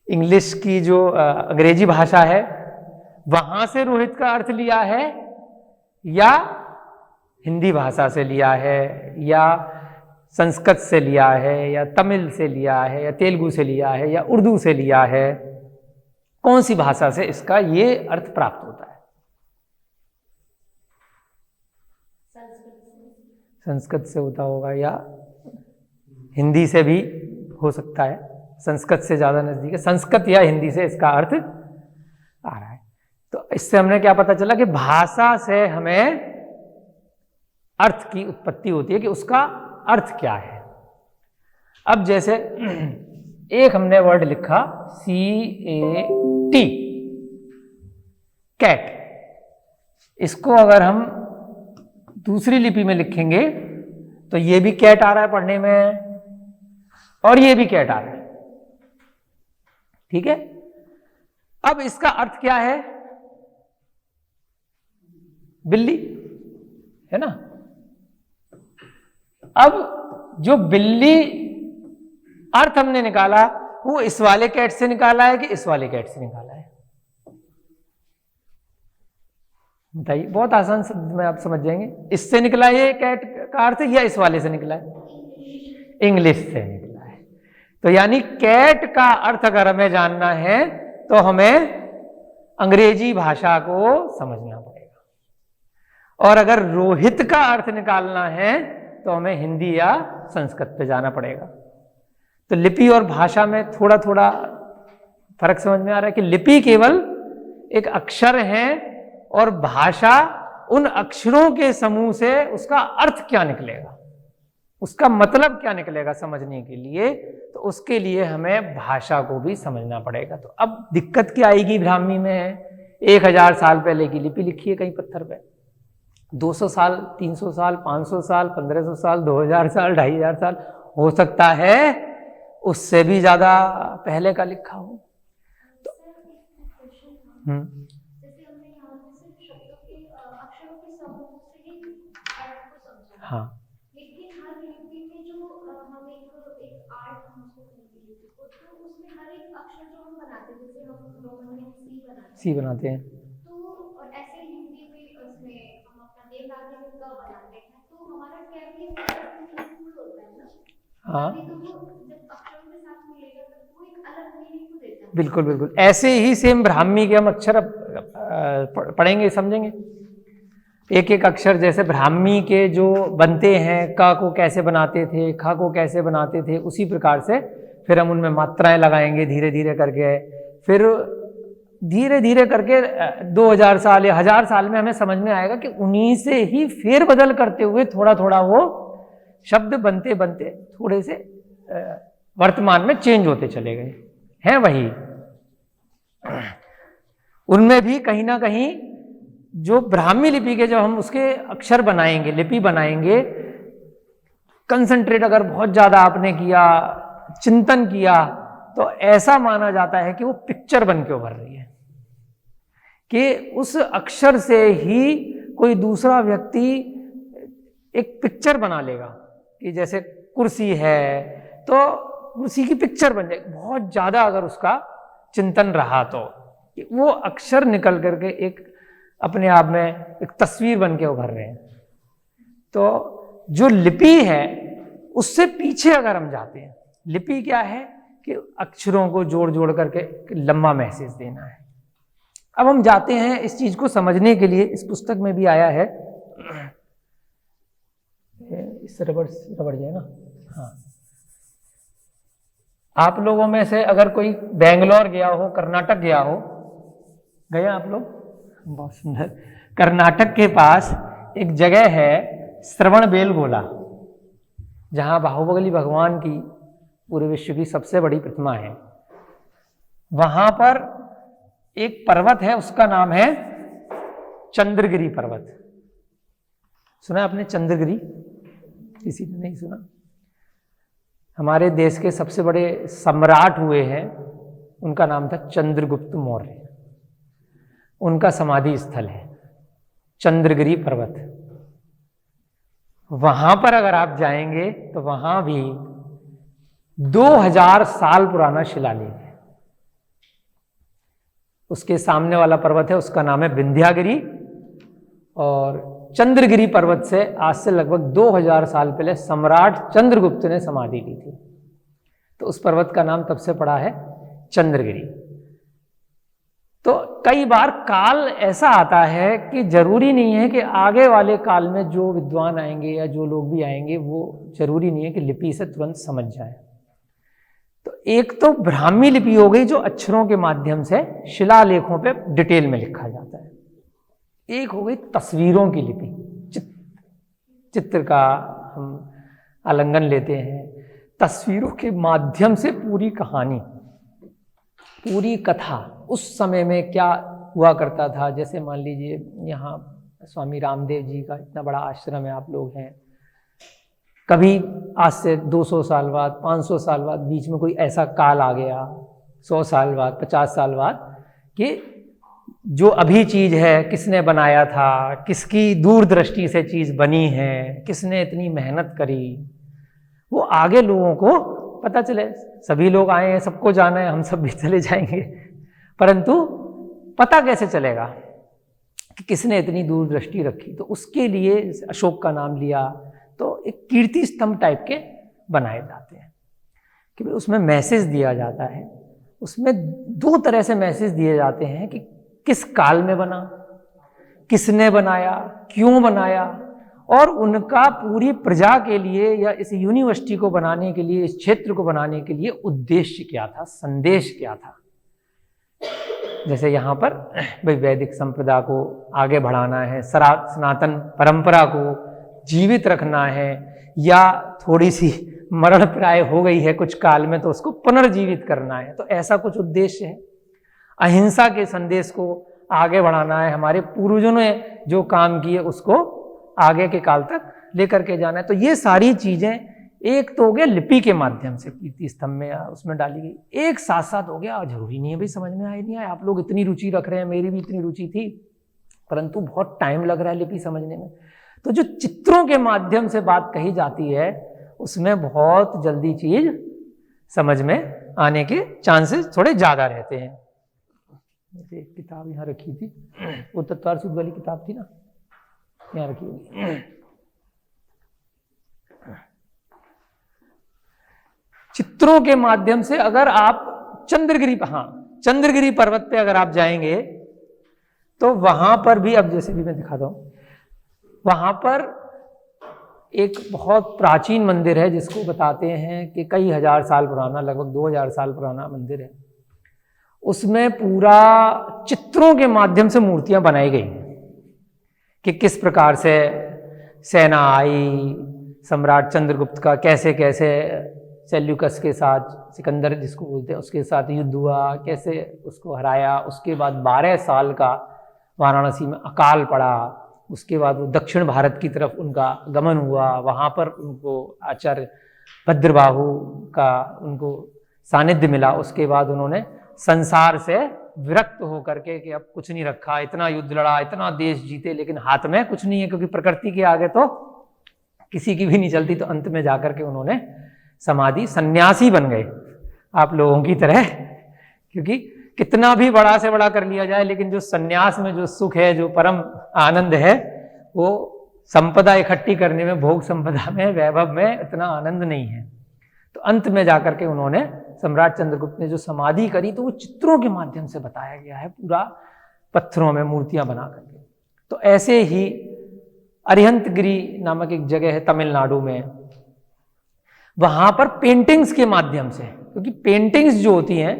इंग्लिश की जो अंग्रेजी भाषा है, वहां से रोहित का अर्थ लिया है, या हिंदी भाषा से लिया है, या संस्कृत से लिया है, या तमिल से लिया है, या तेलुगु से लिया है, या उर्दू से लिया है? कौन सी भाषा से इसका ये अर्थ प्राप्त होता है? संस्कृत से होता होगा, या हिंदी से भी हो सकता है, संस्कृत से ज़्यादा नज़दीक है, संस्कृत या हिंदी से इसका अर्थ आ रहा है। तो इससे हमने क्या पता चला कि भाषा से हमें अर्थ की उत्पत्ति होती है कि उसका अर्थ क्या है। अब जैसे एक हमने वर्ड लिखा CAT, कैट, इसको अगर हम दूसरी लिपि में लिखेंगे तो ये भी कैट आ रहा है पढ़ने में और ये भी कैट आ रहा है, ठीक है। अब इसका अर्थ क्या है? बिल्ली, है ना। अब जो बिल्ली अर्थ हमने निकाला वो इस वाले कैट से निकाला है कि इस वाले कैट से निकाला है? बताइए, बहुत आसान शब्द में आप समझ जाएंगे। इससे निकला ये कैट का अर्थ या इस वाले से निकला है? इंग्लिश से निकला है। तो यानी कैट का अर्थ अगर हमें जानना है तो हमें अंग्रेजी भाषा को समझना पड़ेगा, और अगर रोहित का अर्थ निकालना है तो हमें हिंदी या संस्कृत पे जाना पड़ेगा। तो लिपि और भाषा में थोड़ा थोड़ा फर्क समझ में आ रहा है कि लिपि केवल एक अक्षर है और भाषा उन अक्षरों के समूह से उसका अर्थ क्या निकलेगा, उसका मतलब क्या निकलेगा समझने के लिए, तो उसके लिए हमें भाषा को भी समझना पड़ेगा। तो अब दिक्कत क्या आएगी? ब्राह्मी में है 1000 साल पहले की लिपि लिखी है कहीं पत्थर पे, 200 साल, 300 साल, 500 साल, 1500 साल, 2000 साल, 2500 साल, हो सकता है उससे भी ज्यादा पहले का लिखा हो। तो हाँ, लेकिन हर लिपि में जो हम एक आर्ट हम उसको कहते हैं, तो उसमें हर एक अक्षर जो हम बनाते हैं, जैसे हम रोमन में सी बनाते हैं, तो और ऐसे हिंदी में उसमें हम अपना देवनागरी में क बनाते हैं, तो हमारा क्या है कि फुल होता है ना। हाँ, तो वो जब अक्षरों के साथ मिलेगा तब वो एक अलग मीनिंग को देता है। बिल्कुल बिल्कुल ऐसे ही सेम ब्राह्मी के हम अक्षर पढ़ेंगे, समझेंगे। एक एक अक्षर जैसे ब्राह्मी के जो बनते हैं, क को कैसे बनाते थे, ख को कैसे बनाते थे, उसी प्रकार से फिर हम उनमें मात्राएं लगाएंगे धीरे धीरे करके। फिर धीरे धीरे करके 2000 साल या 1000 साल में हमें समझ में आएगा कि उन्हीं से ही फेर बदल करते हुए थोड़ा थोड़ा वो शब्द बनते बनते थोड़े से वर्तमान में चेंज होते चले गए हैं। वही उनमें भी कहीं ना कहीं जो ब्राह्मी लिपि के जब हम उसके अक्षर बनाएंगे, लिपि बनाएंगे, कंसंट्रेट अगर बहुत ज्यादा आपने किया, चिंतन किया, तो ऐसा माना जाता है कि वो पिक्चर बन के उभर रही है, कि उस अक्षर से ही कोई दूसरा व्यक्ति एक पिक्चर बना लेगा। कि जैसे कुर्सी है तो कुर्सी की पिक्चर बन जाएगी, बहुत ज्यादा अगर उसका चिंतन रहा तो वो अक्षर निकल करके एक अपने आप में एक तस्वीर बन के उभर रहे हैं। तो जो लिपि है उससे पीछे अगर हम जाते हैं, लिपि क्या है कि अक्षरों को जोड़ जोड़ करके लंबा मैसेज देना है। अब हम जाते हैं इस चीज को समझने के लिए, इस पुस्तक में भी आया है, इस रबड़ जाए ना। हाँ, आप लोगों में से अगर कोई बेंगलोर गया हो, कर्नाटक गया हो, गया आप लोग? बहुत सुंदर। कर्नाटक के पास एक जगह है श्रवणबेलगोला, जहां बाहुबली भगवान की पूरे विश्व की सबसे बड़ी प्रतिमा है। वहां पर एक पर्वत है, उसका नाम है चंद्रगिरी पर्वत। सुना आपने चंद्रगिरी? किसी ने नहीं सुना? हमारे देश के सबसे बड़े सम्राट हुए हैं, उनका नाम था चंद्रगुप्त मौर्य। उनका समाधि स्थल है चंद्रगिरी पर्वत। वहां पर अगर आप जाएंगे तो वहां भी 2000 साल पुराना शिलालेख है। उसके सामने वाला पर्वत है, उसका नाम है विंध्यागिरी, और चंद्रगिरी पर्वत से आज से लगभग 2000 साल पहले सम्राट चंद्रगुप्त ने समाधि ली थी, तो उस पर्वत का नाम तब से पड़ा है चंद्रगिरी। तो कई बार काल ऐसा आता है कि जरूरी नहीं है कि आगे वाले काल में जो विद्वान आएंगे या जो लोग भी आएंगे वो जरूरी नहीं है कि लिपि से तुरंत समझ जाए। तो एक तो ब्राह्मी लिपि हो गई जो अक्षरों के माध्यम से शिलालेखों पे डिटेल में लिखा जाता है। एक हो गई तस्वीरों की लिपि, चित्र का हम आलिंगन लेते हैं, तस्वीरों के माध्यम से पूरी कहानी, पूरी कथा, उस समय में क्या हुआ करता था। जैसे मान लीजिए यहाँ स्वामी रामदेव जी का इतना बड़ा आश्रम है, आप लोग हैं, कभी आज से 200 साल बाद, 500 साल बाद बीच में कोई ऐसा काल आ गया, 100 साल बाद, 50 साल बाद, कि जो अभी चीज है किसने बनाया था, किसकी दूरदृष्टि से चीज बनी है, किसने इतनी मेहनत करी, वो आगे लोगों को पता चले। सभी लोग आए हैं, सबको जाना है, हम सब भी चले जाएंगे, परंतु पता कैसे चलेगा कि किसने इतनी दूरदृष्टि रखी। तो उसके लिए अशोक का नाम लिया, तो एक कीर्ति स्तंभ टाइप के बनाए जाते हैं कि उसमें मैसेज दिया जाता है। उसमें दो तरह से मैसेज दिए जाते हैं कि किस काल में बना, किसने बनाया, क्यों बनाया, और उनका पूरी प्रजा के लिए या इस यूनिवर्सिटी को बनाने के लिए, इस क्षेत्र को बनाने के लिए उद्देश्य क्या था, संदेश क्या था। जैसे यहाँ पर भाई वैदिक संप्रदाय को आगे बढ़ाना है, सनातन परंपरा को जीवित रखना है, या थोड़ी सी मरण प्राय हो गई है कुछ काल में तो उसको पुनर्जीवित करना है, तो ऐसा कुछ उद्देश्य है। अहिंसा के संदेश को आगे बढ़ाना है, हमारे पूर्वजों ने जो काम किए उसको आगे के काल तक लेकर के जाना है। तो ये सारी चीजें एक तो हो गया लिपि के माध्यम से कीर्ति स्तंभ में उसमें डाली गई, एक साथ साथ हो गया, जरूरी नहीं है भाई समझ में आए नहीं आए, आप लोग इतनी रुचि रख रहे हैं, मेरी भी इतनी रुचि थी, परंतु बहुत टाइम लग रहा है लिपि समझने में। तो जो चित्रों के माध्यम से बात कही जाती है उसमें बहुत जल्दी चीज समझ में आने के चांसेस थोड़े ज्यादा रहते हैं। एक किताब यहाँ रखी थी, वो तत्वार शुद्ध वाली किताब थी ना, यहाँ रखी होगी। चित्रों के माध्यम से अगर आप चंद्रगिरी पर्वत पे अगर आप जाएंगे तो वहां पर भी, अब जैसे भी मैं दिखाता हूं, वहां पर एक बहुत प्राचीन मंदिर है जिसको बताते हैं कि कई हजार साल पुराना, लगभग 2000 साल पुराना मंदिर है। उसमें पूरा चित्रों के माध्यम से मूर्तियां बनाई गई कि किस प्रकार से सेना आई, सम्राट चंद्रगुप्त का कैसे कैसे सेल्यूकस के साथ, सिकंदर जिसको बोलते हैं, उसके साथ युद्ध हुआ, कैसे उसको हराया। उसके बाद 12 साल का वाराणसी में अकाल पड़ा, उसके बाद वो दक्षिण भारत की तरफ उनका गमन हुआ, वहाँ पर उनको आचार्य भद्रबाहु का उनको सानिध्य मिला। उसके बाद उन्होंने संसार से विरक्त होकर के कि अब कुछ नहीं रखा, इतना युद्ध लड़ा, इतना देश जीते, लेकिन हाथ में कुछ नहीं है, क्योंकि प्रकृति के आगे तो किसी की भी नहीं चलती। तो अंत में जाकर के उन्होंने समाधि, सन्यासी बन गए आप लोगों की तरह, क्योंकि कितना भी बड़ा से बड़ा कर लिया जाए, लेकिन जो सन्यास में जो सुख है, जो परम आनंद है, वो संपदा इकट्ठी करने में, भोग संपदा में, वैभव में इतना आनंद नहीं है। तो अंत में जाकर के उन्होंने, सम्राट चंद्रगुप्त ने जो समाधि करी, तो वो चित्रों के माध्यम से बताया गया है, पूरा पत्थरों में मूर्तियां बना करके। तो ऐसे ही अरिहंतगिरी नामक एक जगह है तमिलनाडु में, वहां पर पेंटिंग्स के माध्यम से, क्योंकि पेंटिंग्स जो होती हैं,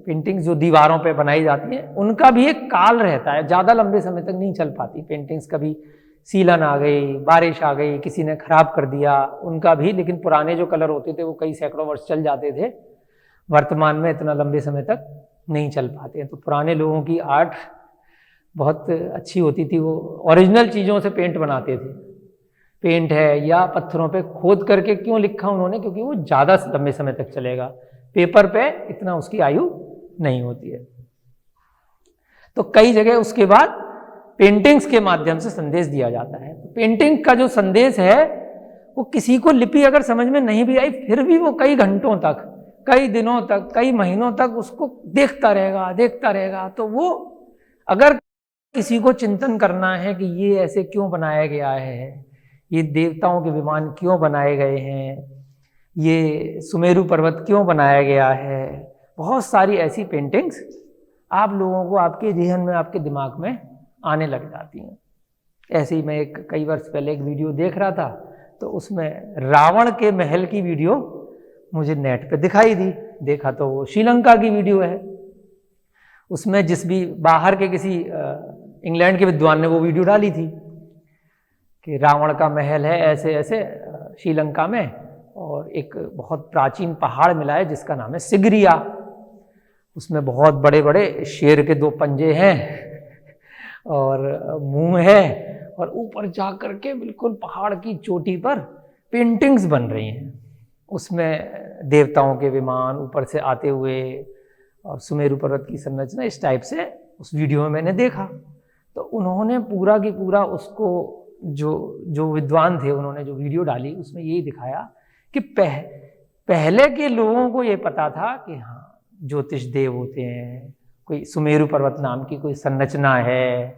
पेंटिंग्स जो दीवारों पे बनाई जाती हैं, उनका भी एक काल रहता है, ज्यादा लंबे समय तक नहीं चल पाती पेंटिंग्स। कभी सीलन आ गई, बारिश आ गई, किसी ने खराब कर दिया उनका भी, लेकिन पुराने जो कलर होते थे वो कई सैकड़ों वर्ष चल जाते थे। वर्तमान में इतना लंबे समय तक नहीं चल पाते हैं। तो पुराने लोगों की आर्ट बहुत अच्छी होती थी, वो ओरिजिनल चीज़ों से पेंट बनाते थे। पेंट है या पत्थरों पे खोद करके क्यों लिखा उन्होंने, क्योंकि वो ज़्यादा लंबे समय तक चलेगा, पेपर पे इतना उसकी आयु नहीं होती है। तो कई जगह उसके बाद पेंटिंग्स के माध्यम से संदेश दिया जाता है। तो पेंटिंग का जो संदेश है वो किसी को लिपि अगर समझ में नहीं भी आई, फिर भी वो कई घंटों तक, कई दिनों तक, कई महीनों तक उसको देखता रहेगा। तो वो अगर किसी को चिंतन करना है कि ये ऐसे क्यों बनाया गया है, ये देवताओं के विमान क्यों बनाए गए हैं, ये सुमेरु पर्वत क्यों बनाया गया है, बहुत सारी ऐसी पेंटिंग्स आप लोगों को आपके जहन में, आपके दिमाग में आने लग जाती हैं। ऐसे ही मैं कई वर्ष पहले एक वीडियो देख रहा था, तो उसमें रावण के महल की वीडियो मुझे नेट पे दिखाई दी। देखा तो वो श्रीलंका की वीडियो है। उसमें जिस भी बाहर के किसी इंग्लैंड के विद्वान ने वो वीडियो डाली थी कि रावण का महल है ऐसे ऐसे श्रीलंका में, और एक बहुत प्राचीन पहाड़ मिला है जिसका नाम है सिगरिया। उसमें बहुत बड़े बड़े शेर के 2 पंजे हैं और मुंह है, और ऊपर जा करके बिल्कुल पहाड़ की चोटी पर पेंटिंग्स बन रही हैं। उसमें देवताओं के विमान ऊपर से आते हुए और सुमेरु पर्वत की संरचना, इस टाइप से उस वीडियो में मैंने देखा। तो उन्होंने पूरा की पूरा उसको, जो विद्वान थे उन्होंने जो वीडियो डाली उसमें यही दिखाया कि पहले के लोगों को ये पता था कि हाँ ज्योतिष देव होते हैं, कोई सुमेरु पर्वत नाम की कोई संरचना है,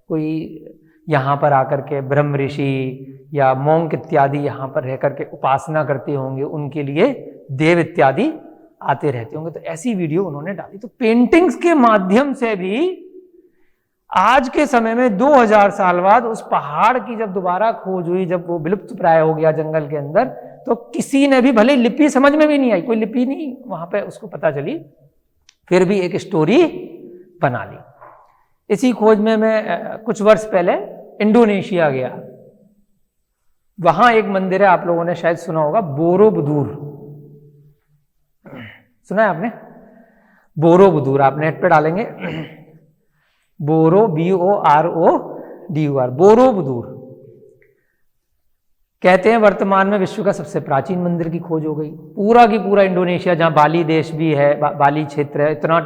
कोई यहाँ पर आकर के ब्रह्म ऋषि या मोंक इत्यादि यहाँ पर रह करके उपासना करते होंगे, उनके लिए देव इत्यादि आते रहते होंगे। तो ऐसी वीडियो उन्होंने डाली। तो पेंटिंग्स के माध्यम से भी आज के समय में 2000 साल बाद उस पहाड़ की जब दोबारा खोज हुई, जब वो विलुप्त प्राय हो गया जंगल के अंदर, तो किसी ने भी, भले लिपि समझ में भी नहीं आई, कोई लिपि नहीं वहां पे उसको पता चली, फिर भी एक स्टोरी बना ली। इसी खोज में मैं कुछ वर्ष पहले इंडोनेशिया गया। वहां एक मंदिर है, आप लोगों ने शायद सुना होगा, बोरोबुदुर। सुना है आपने? बोरोबुदुर आप नेट पे डालेंगे, बोरो BORODUR, बोरोबुदुर। कहते हैं वर्तमान में विश्व का सबसे प्राचीन मंदिर की खोज हो गई। पूरा की पूरा इंडोनेशिया, जहां बाली देश भी है, बाली क्षेत्र है, इतना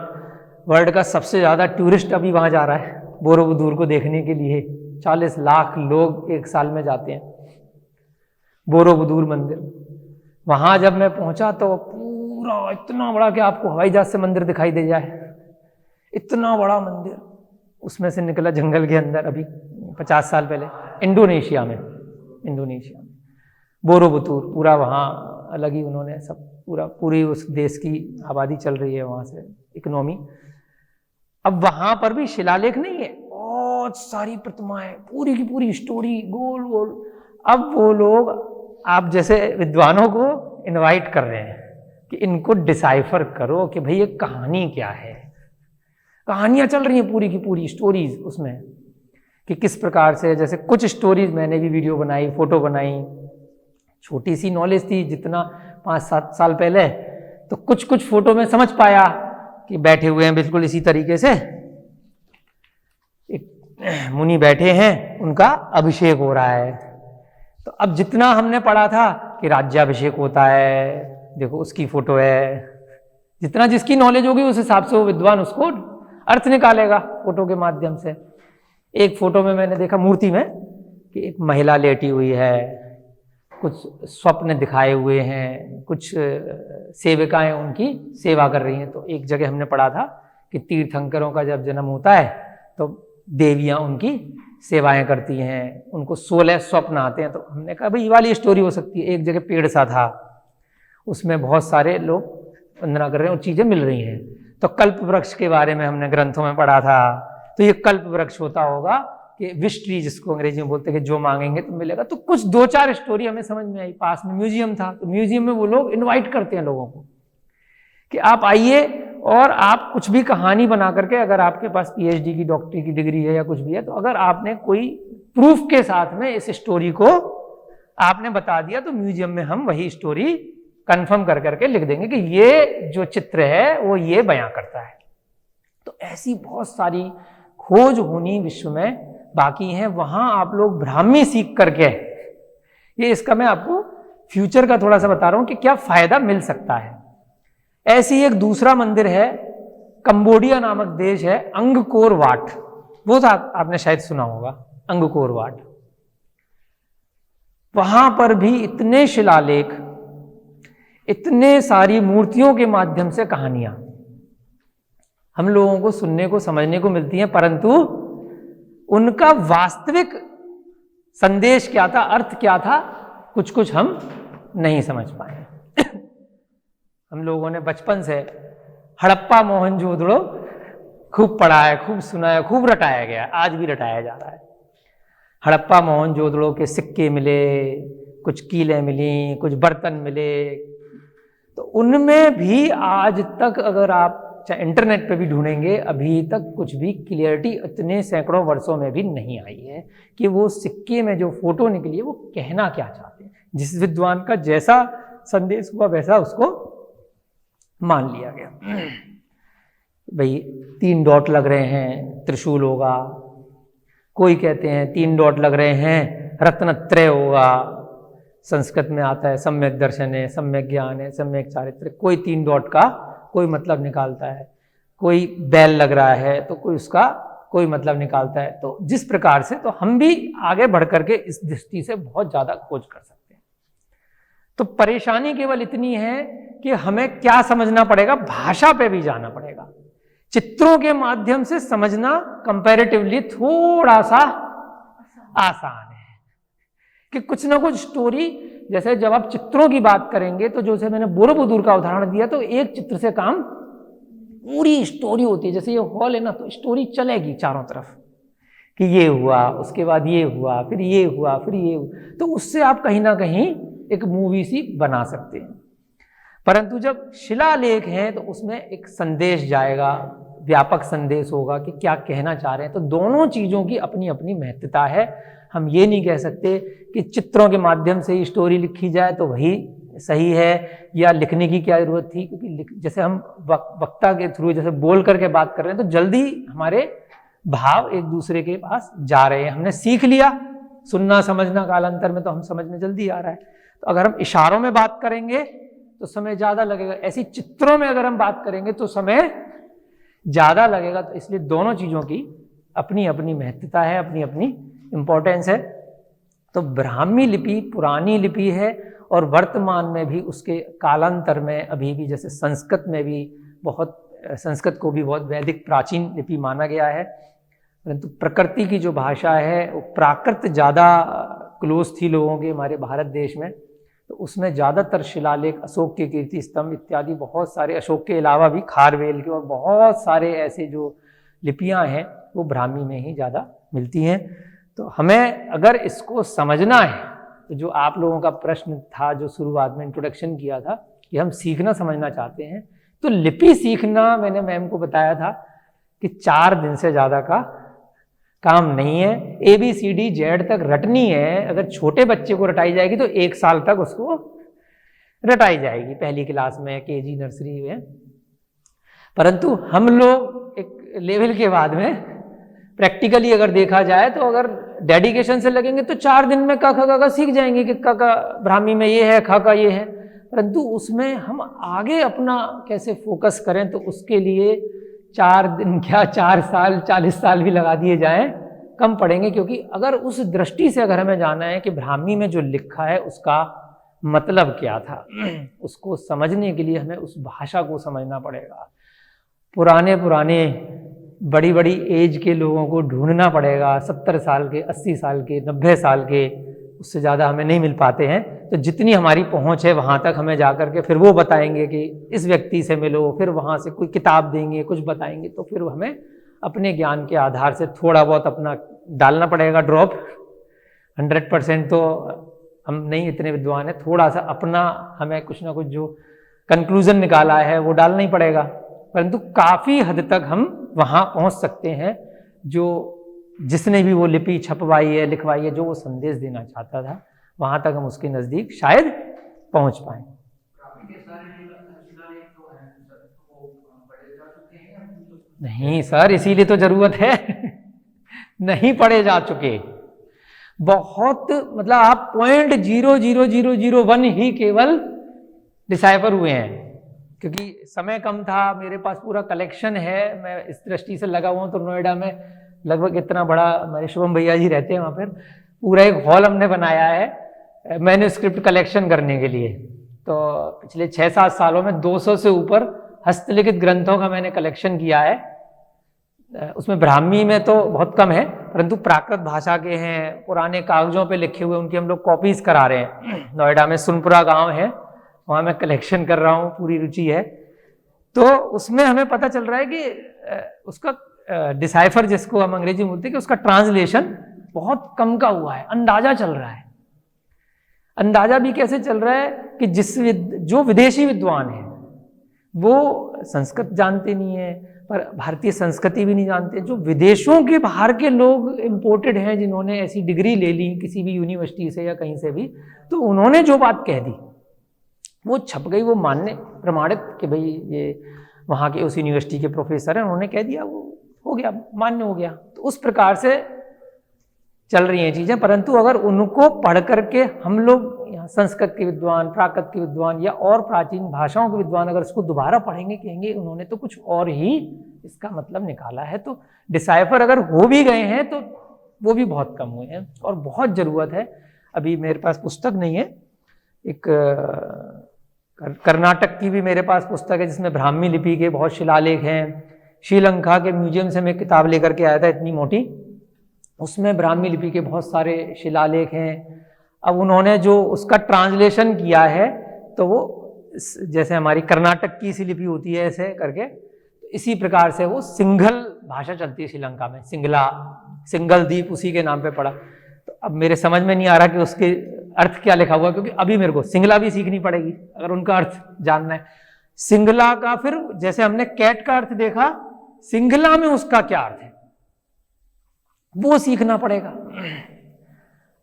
वर्ल्ड का सबसे ज्यादा टूरिस्ट अभी वहां जा रहा है बोरोबुदुर को देखने के लिए। 40 लाख लोग एक साल में जाते हैं बोरोबुदुर मंदिर। वहां जब मैं पहुंचा तो पूरा इतना बड़ा कि आपको हवाई जहाज से मंदिर दिखाई दे जाए, इतना बड़ा मंदिर। उसमें से निकला जंगल के अंदर, अभी 50 साल पहले इंडोनेशिया में बोरोबुदुर पूरा वहाँ अलग ही उन्होंने सब पूरी उस देश की आबादी चल रही है वहाँ से, इकोनॉमी। अब वहाँ पर भी शिलालेख नहीं है, बहुत सारी प्रतिमाएं, पूरी की पूरी स्टोरी गोल गोल। अब वो लोग आप जैसे विद्वानों को इनवाइट कर रहे हैं कि इनको डिसाइफर करो कि भाई ये कहानी क्या है। कहानियां चल रही हैं पूरी की पूरी स्टोरीज उसमें, कि किस प्रकार से, जैसे कुछ स्टोरीज मैंने भी वीडियो बनाई, फोटो बनाई। छोटी सी नॉलेज थी जितना 5-7 साल पहले, तो कुछ फोटो में समझ पाया कि बैठे हुए हैं बिल्कुल इसी तरीके से, एक मुनि बैठे हैं, उनका अभिषेक हो रहा है। तो अब जितना हमने पढ़ा था कि राज्याभिषेक होता है, देखो उसकी फोटो है, जितना जिसकी नॉलेज होगी उस हिसाब से वो विद्वान उसको अर्थ निकालेगा फोटो के माध्यम से। एक फोटो में मैंने देखा मूर्ति में कि एक महिला लेटी हुई है, कुछ स्वप्न दिखाए हुए हैं, कुछ सेविकाएं उनकी सेवा कर रही हैं। तो एक जगह हमने पढ़ा था कि तीर्थंकरों का जब जन्म होता है तो देवियां उनकी सेवाएं करती हैं, उनको 16 स्वप्न आते हैं। तो हमने कहा भाई ये वाली स्टोरी हो सकती है। एक जगह पेड़ सा था, उसमें बहुत सारे लोग वंदना कर रहे हैं और चीजें मिल रही हैं। तो कल्प वृक्ष के बारे में हमने ग्रंथों में पढ़ा था। तो ये कल्प वृक्ष होता होगा कि विश ट्री, जिसको अंग्रेजी में बोलते हैं कि जो मांगेंगे तो मिलेगा। तो कुछ 2-4 स्टोरी हमें समझ में आई। पास में म्यूजियम था, तो म्यूजियम में वो लोग इनवाइट करते हैं लोगों को कि आप आइए और आप कुछ भी कहानी बना करके, अगर आपके पास PhD की, डॉक्टरी की डिग्री है या कुछ भी है, तो अगर आपने कोई प्रूफ के साथ में इस स्टोरी को आपने बता दिया तो म्यूजियम में हम वही स्टोरी कंफर्म कर करके लिख देंगे कि ये जो चित्र है वो ये बयां करता है। तो ऐसी बहुत सारी खोज होनी विश्व में बाकी है। वहां आप लोग ब्राह्मी सीख करके, ये इसका मैं आपको फ्यूचर का थोड़ा सा बता रहा हूं कि क्या फायदा मिल सकता है। ऐसी एक दूसरा मंदिर है, कंबोडिया नामक देश है, अंगकोर वाट। वो था, आपने शायद सुना होगा अंगकोर वाट। वहां पर भी इतने शिलालेख, इतने सारी मूर्तियों के माध्यम से कहानियां हम लोगों को सुनने को, समझने को मिलती हैं, परंतु उनका वास्तविक संदेश क्या था, अर्थ क्या था, कुछ कुछ हम नहीं समझ पाए। हम लोगों ने बचपन से हड़प्पा मोहनजोदड़ो खूब पढ़ा है, खूब सुना है, खूब रटाया गया, आज भी रटाया जा रहा है। हड़प्पा मोहनजोदड़ो के सिक्के मिले, कुछ कीलें मिली, कुछ बर्तन मिले, तो उनमें भी आज तक अगर आप चाहे इंटरनेट पे भी ढूंढेंगे, अभी तक कुछ भी क्लियरिटी इतने सैकड़ों वर्षों में भी नहीं आई है कि वो सिक्के में जो फोटो निकली है वो कहना क्या चाहते हैं। जिस विद्वान का जैसा संदेश हुआ वैसा उसको मान लिया गया। भाई 3 डॉट लग रहे हैं, त्रिशूल होगा, कोई कहते हैं 3 डॉट लग रहे हैं, रत्नत्रय होगा, संस्कृत में आता है सम्यक दर्शन है, सम्यक ज्ञान है, सम्यक चारित्र, कोई 3 डॉट का कोई मतलब निकालता है, कोई बैल लग रहा है तो कोई उसका कोई मतलब निकालता है। तो जिस प्रकार से, तो हम भी आगे बढ़ करके इस दृष्टि से बहुत ज्यादा खोज कर सकते हैं। तो परेशानी केवल इतनी है कि हमें क्या समझना पड़ेगा, भाषा पे भी जाना पड़ेगा। चित्रों के माध्यम से समझना कंपैरेटिवली थोड़ा सा आसान है कि कुछ ना कुछ स्टोरी, जैसे जब आप चित्रों की बात करेंगे तो जैसे मैंने बोरोबुदूर का उदाहरण दिया, तो एक चित्र से काम पूरी स्टोरी होती है। जैसे ये हॉल है ना, तो स्टोरी चलेगी चारों तरफ कि ये हुआ, उसके बाद ये हुआ, फिर ये हुआ, फिर ये हुआ, तो उससे आप कहीं ना कहीं एक मूवी सी बना सकते हैं। परंतु जब शिलालेख हैं तो उसमें एक संदेश जाएगा, व्यापक संदेश होगा कि क्या कहना चाह रहे हैं। तो दोनों चीजों की अपनी अपनी महत्वता है। हम ये नहीं कह सकते कि चित्रों के माध्यम से ही स्टोरी लिखी जाए तो वही सही है, या लिखने की क्या जरूरत थी, क्योंकि जैसे हम वक्ता के थ्रू जैसे बोल करके बात कर रहे हैं तो जल्दी हमारे भाव एक दूसरे के पास जा रहे हैं। हमने सीख लिया सुनना समझना, कालांतर में तो हम समझ में जल्दी आ रहा है। तो अगर हम इशारों में बात करेंगे तो समय ज्यादा लगेगा, ऐसी चित्रों में अगर हम बात करेंगे तो समय ज्यादा लगेगा। तो इसलिए दोनों चीजों की अपनी अपनी महत्वता है, अपनी अपनी इंपॉर्टेंस है। तो ब्राह्मी लिपि पुरानी लिपि है और वर्तमान में भी उसके कालांतर में अभी भी, जैसे संस्कृत में भी बहुत, संस्कृत को भी बहुत वैदिक प्राचीन लिपि माना गया है, परंतु प्रकृति की जो भाषा है वो प्राकृत ज़्यादा क्लोज थी लोगों के हमारे भारत देश में। तो उसमें ज़्यादातर शिलालेख अशोक के कीर्ति स्तंभ इत्यादि बहुत सारे, अशोक के अलावा भी खारवेल के और बहुत सारे ऐसे जो लिपियां हैं वो ब्राह्मी में ही ज़्यादा मिलती हैं। तो हमें अगर इसको समझना है तो जो आप लोगों का प्रश्न था, जो शुरुआत में इंट्रोडक्शन किया था कि हम सीखना समझना चाहते हैं, तो लिपि सीखना मैंने मैम को बताया था कि 4 दिन से ज़्यादा का काम नहीं है। ABCD Z तक रटनी है, अगर छोटे बच्चे को रटाई जाएगी तो 1 साल तक उसको रटाई जाएगी, पहली क्लास में, KG नर्सरी में। परंतु हम लोग एक लेवल के बाद में प्रैक्टिकली अगर देखा जाए तो अगर डेडिकेशन से लगेंगे तो 4 दिन में क ख ग सीख जाएंगे कि क का ब्राह्मी में ये है, ख का ये है। परंतु उसमें हम आगे अपना कैसे फोकस करें, तो उसके लिए 4 दिन क्या 4 साल 40 साल भी लगा दिए जाएं कम पड़ेंगे। क्योंकि अगर उस दृष्टि से अगर हमें जाना है कि ब्राह्मी में जो लिखा है उसका मतलब क्या था, उसको समझने के लिए हमें उस भाषा को समझना पड़ेगा। पुराने बड़ी बड़ी एज के लोगों को ढूंढना पड़ेगा, 70 साल के, 80 साल के, 90 साल के, उससे ज़्यादा हमें नहीं मिल पाते हैं। तो जितनी हमारी पहुंच है वहाँ तक हमें जा करके फिर वो बताएंगे कि इस व्यक्ति से मिलो, फिर वहाँ से कोई किताब देंगे, कुछ बताएंगे, तो फिर हमें अपने ज्ञान के आधार से थोड़ा बहुत अपना डालना पड़ेगा ड्रॉप। 100% तो हम नहीं इतने विद्वान हैं, थोड़ा सा अपना हमें कुछ ना कुछ जो कंक्लूजन निकाला है वो डालना ही पड़ेगा। परंतु काफ़ी हद तक हम वहाँ पहुँच सकते हैं जो जिसने भी वो लिपि छपवाई है, लिखवाई है, जो वो संदेश देना चाहता था, वहाँ तक हम उसके नज़दीक शायद पहुँच पाएँ। नहीं सर, इसीलिए तो ज़रूरत है नहीं पढ़े जा चुके, बहुत मतलब आप 0.00001 ही केवल डिसाइफर हुए हैं, क्योंकि समय कम था, मेरे पास पूरा कलेक्शन है। मैं इस दृष्टि से लगा हुआ हूँ, तो नोएडा में लगभग इतना बड़ा, मेरे शुभम भैया जी रहते हैं वहाँ पर, पूरा एक हॉल हमने बनाया है मैन्युस्क्रिप्ट कलेक्शन करने के लिए। तो पिछले 6-7 सालों में 200 से ऊपर हस्तलिखित ग्रंथों का मैंने कलेक्शन किया है। उसमें ब्राह्मी में तो बहुत कम है, परंतु प्राकृत भाषा के हैं, पुराने कागजों पे लिखे हुए, उनकी हम लोग कॉपीज करा रहे हैं। नोएडा में सुनपुरा गांव है, वहाँ मैं कलेक्शन कर रहा हूँ, पूरी रुचि है। तो उसमें हमें पता चल रहा है कि उसका डिसाइफर जिसको हम अंग्रेजी में बोलते हैं कि उसका ट्रांसलेशन बहुत कम का हुआ है, अंदाजा चल रहा है। अंदाजा भी कैसे चल रहा है कि जो विदेशी विद्वान है वो संस्कृत जानते नहीं है, पर भारतीय संस्कृति भी नहीं जानते। जो विदेशों के बाहर के लोग इम्पोर्टेड हैं, जिन्होंने ऐसी डिग्री ले ली किसी भी यूनिवर्सिटी से या कहीं से भी, तो उन्होंने जो बात कह दी वो छप गई, वो मान्य प्रमाणित कि भाई ये वहाँ के उस यूनिवर्सिटी के प्रोफेसर हैं, उन्होंने कह दिया, वो हो गया, मान्य हो गया। तो उस प्रकार से चल रही हैं चीज़ें। परंतु अगर उनको पढ़ करके हम लोग यहाँ संस्कृत के विद्वान, प्राकृत के विद्वान या और प्राचीन भाषाओं के विद्वान अगर इसको दोबारा पढ़ेंगे, कहेंगे उन्होंने तो कुछ और ही इसका मतलब निकाला है। तो डिसाइफर अगर हो भी गए हैं तो वो भी बहुत कम हुए हैं और बहुत ज़रूरत है। अभी मेरे पास पुस्तक नहीं है, एक कर्नाटक की भी मेरे पास पुस्तक है जिसमें ब्राह्मी लिपि के बहुत शिलालेख हैं। श्रीलंका के म्यूजियम से मैं किताब लेकर के आया था, इतनी मोटी, उसमें ब्राह्मी लिपि के बहुत सारे शिलालेख हैं। अब उन्होंने जो उसका ट्रांसलेशन किया है तो वो जैसे हमारी कर्नाटक की सी लिपि होती है ऐसे करके, तो इसी प्रकार से वो सिंघल भाषा चलती है श्रीलंका में, सिंघल द्वीप उसी के नाम पे पड़ा। तो अब मेरे समझ में नहीं आ रहा कि उसके अर्थ क्या लिखा हुआ, क्योंकि अभी मेरे को सिंगला भी सीखनी पड़ेगी अगर उनका अर्थ जानना है। सिंगला का फिर जैसे हमने कैट का अर्थ देखा, सिंगला में उसका क्या अर्थ है वो सीखना पड़ेगा।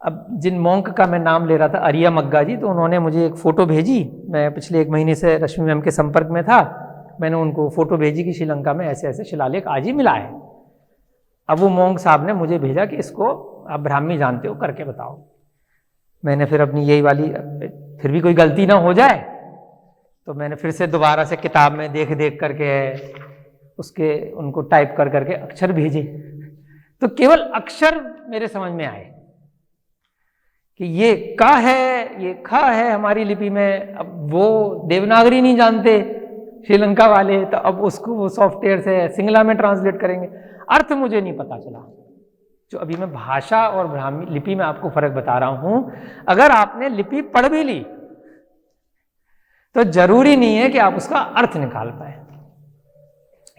अब जिन मॉन्क का मैं नाम ले रहा था, आर्या मग्गा जी, तो उन्होंने मुझे एक फ़ोटो भेजी। मैं पिछले 1 महीने से रश्मि मैम के संपर्क में था, मैंने उनको फ़ोटो भेजी कि श्रीलंका में ऐसे ऐसे शिलालेख आज ही मिला है। अब वो मॉन्क साहब ने मुझे भेजा कि इसको आप ब्राह्मी जानते हो, करके बताओ। मैंने फिर अपनी यही वाली, फिर भी कोई गलती ना हो जाए, तो मैंने फिर से दोबारा से किताब में देख देख करके उसके उनको टाइप कर करके अक्षर भेजे। तो केवल अक्षर मेरे समझ में आए कि ये का है, ये खा है हमारी लिपि में। अब वो देवनागरी नहीं जानते श्रीलंका वाले, तो अब उसको वो सॉफ्टवेयर से सिंगला में ट्रांसलेट करेंगे। अर्थ मुझे नहीं पता चला। जो अभी मैं भाषा और ब्राह्मी लिपि में आपको फर्क बता रहा हूं, अगर आपने लिपि पढ़ भी ली तो जरूरी नहीं है कि आप उसका अर्थ निकाल पाए।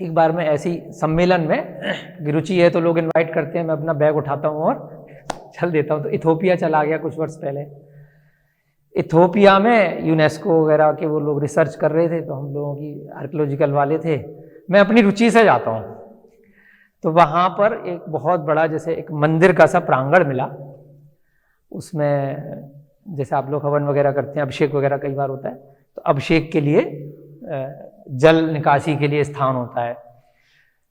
एक बार मैं ऐसी सम्मेलन में, रुचि है तो लोग इनवाइट करते हैं, मैं अपना बैग उठाता हूं और चल देता हूं। तो इथोपिया चला गया कुछ वर्ष पहले। इथोपिया में यूनेस्को वगैरह के वो लोग रिसर्च कर रहे थे, तो हम लोगों की आर्कियोलॉजिकल वाले थे, मैं अपनी रुचि से जाता हूं। तो वहां पर एक बहुत बड़ा जैसे एक मंदिर का सा प्रांगण मिला, उसमें जैसे आप लोग हवन वगैरह करते हैं, अभिषेक वगैरह कई बार होता है, तो अभिषेक के लिए जल निकासी के लिए स्थान होता है,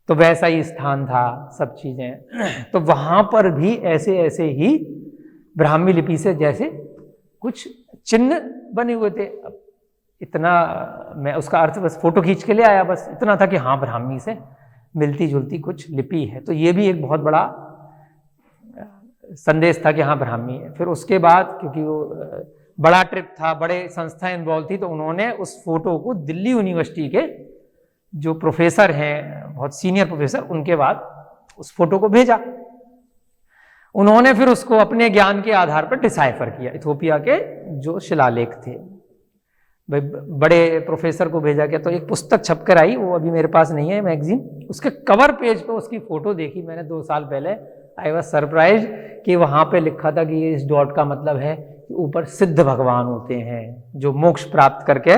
तो वैसा ही स्थान था, सब चीजें। तो वहां पर भी ऐसे ऐसे ही ब्राह्मी लिपि से जैसे कुछ चिन्ह बने हुए थे। अब इतना मैं उसका अर्थ बस फोटो खींच के ले आया, बस इतना था कि हाँ ब्राह्मी से मिलती जुलती कुछ लिपि है। तो ये भी एक बहुत बड़ा संदेश था कि हाँ ब्राह्मी है। फिर उसके बाद क्योंकि वो बड़ा ट्रिप था, बड़े संस्था इन्वॉल्व थी, तो उन्होंने उस फोटो को दिल्ली यूनिवर्सिटी के जो प्रोफेसर हैं, बहुत सीनियर प्रोफेसर, उनके बाद उस फोटो को भेजा। उन्होंने फिर उसको अपने ज्ञान के आधार पर डिसाइफर किया, इथोपिया के जो शिलालेख थे। भाई बड़े प्रोफेसर को भेजा गया, तो एक पुस्तक छपकर आई, वो अभी मेरे पास नहीं है, मैगजीन। उसके कवर पेज पे उसकी फोटो देखी मैंने 2 साल पहले, आई वॉज सरप्राइज कि वहां पे लिखा था कि ये इस डॉट का मतलब है कि ऊपर सिद्ध भगवान होते हैं जो मोक्ष प्राप्त करके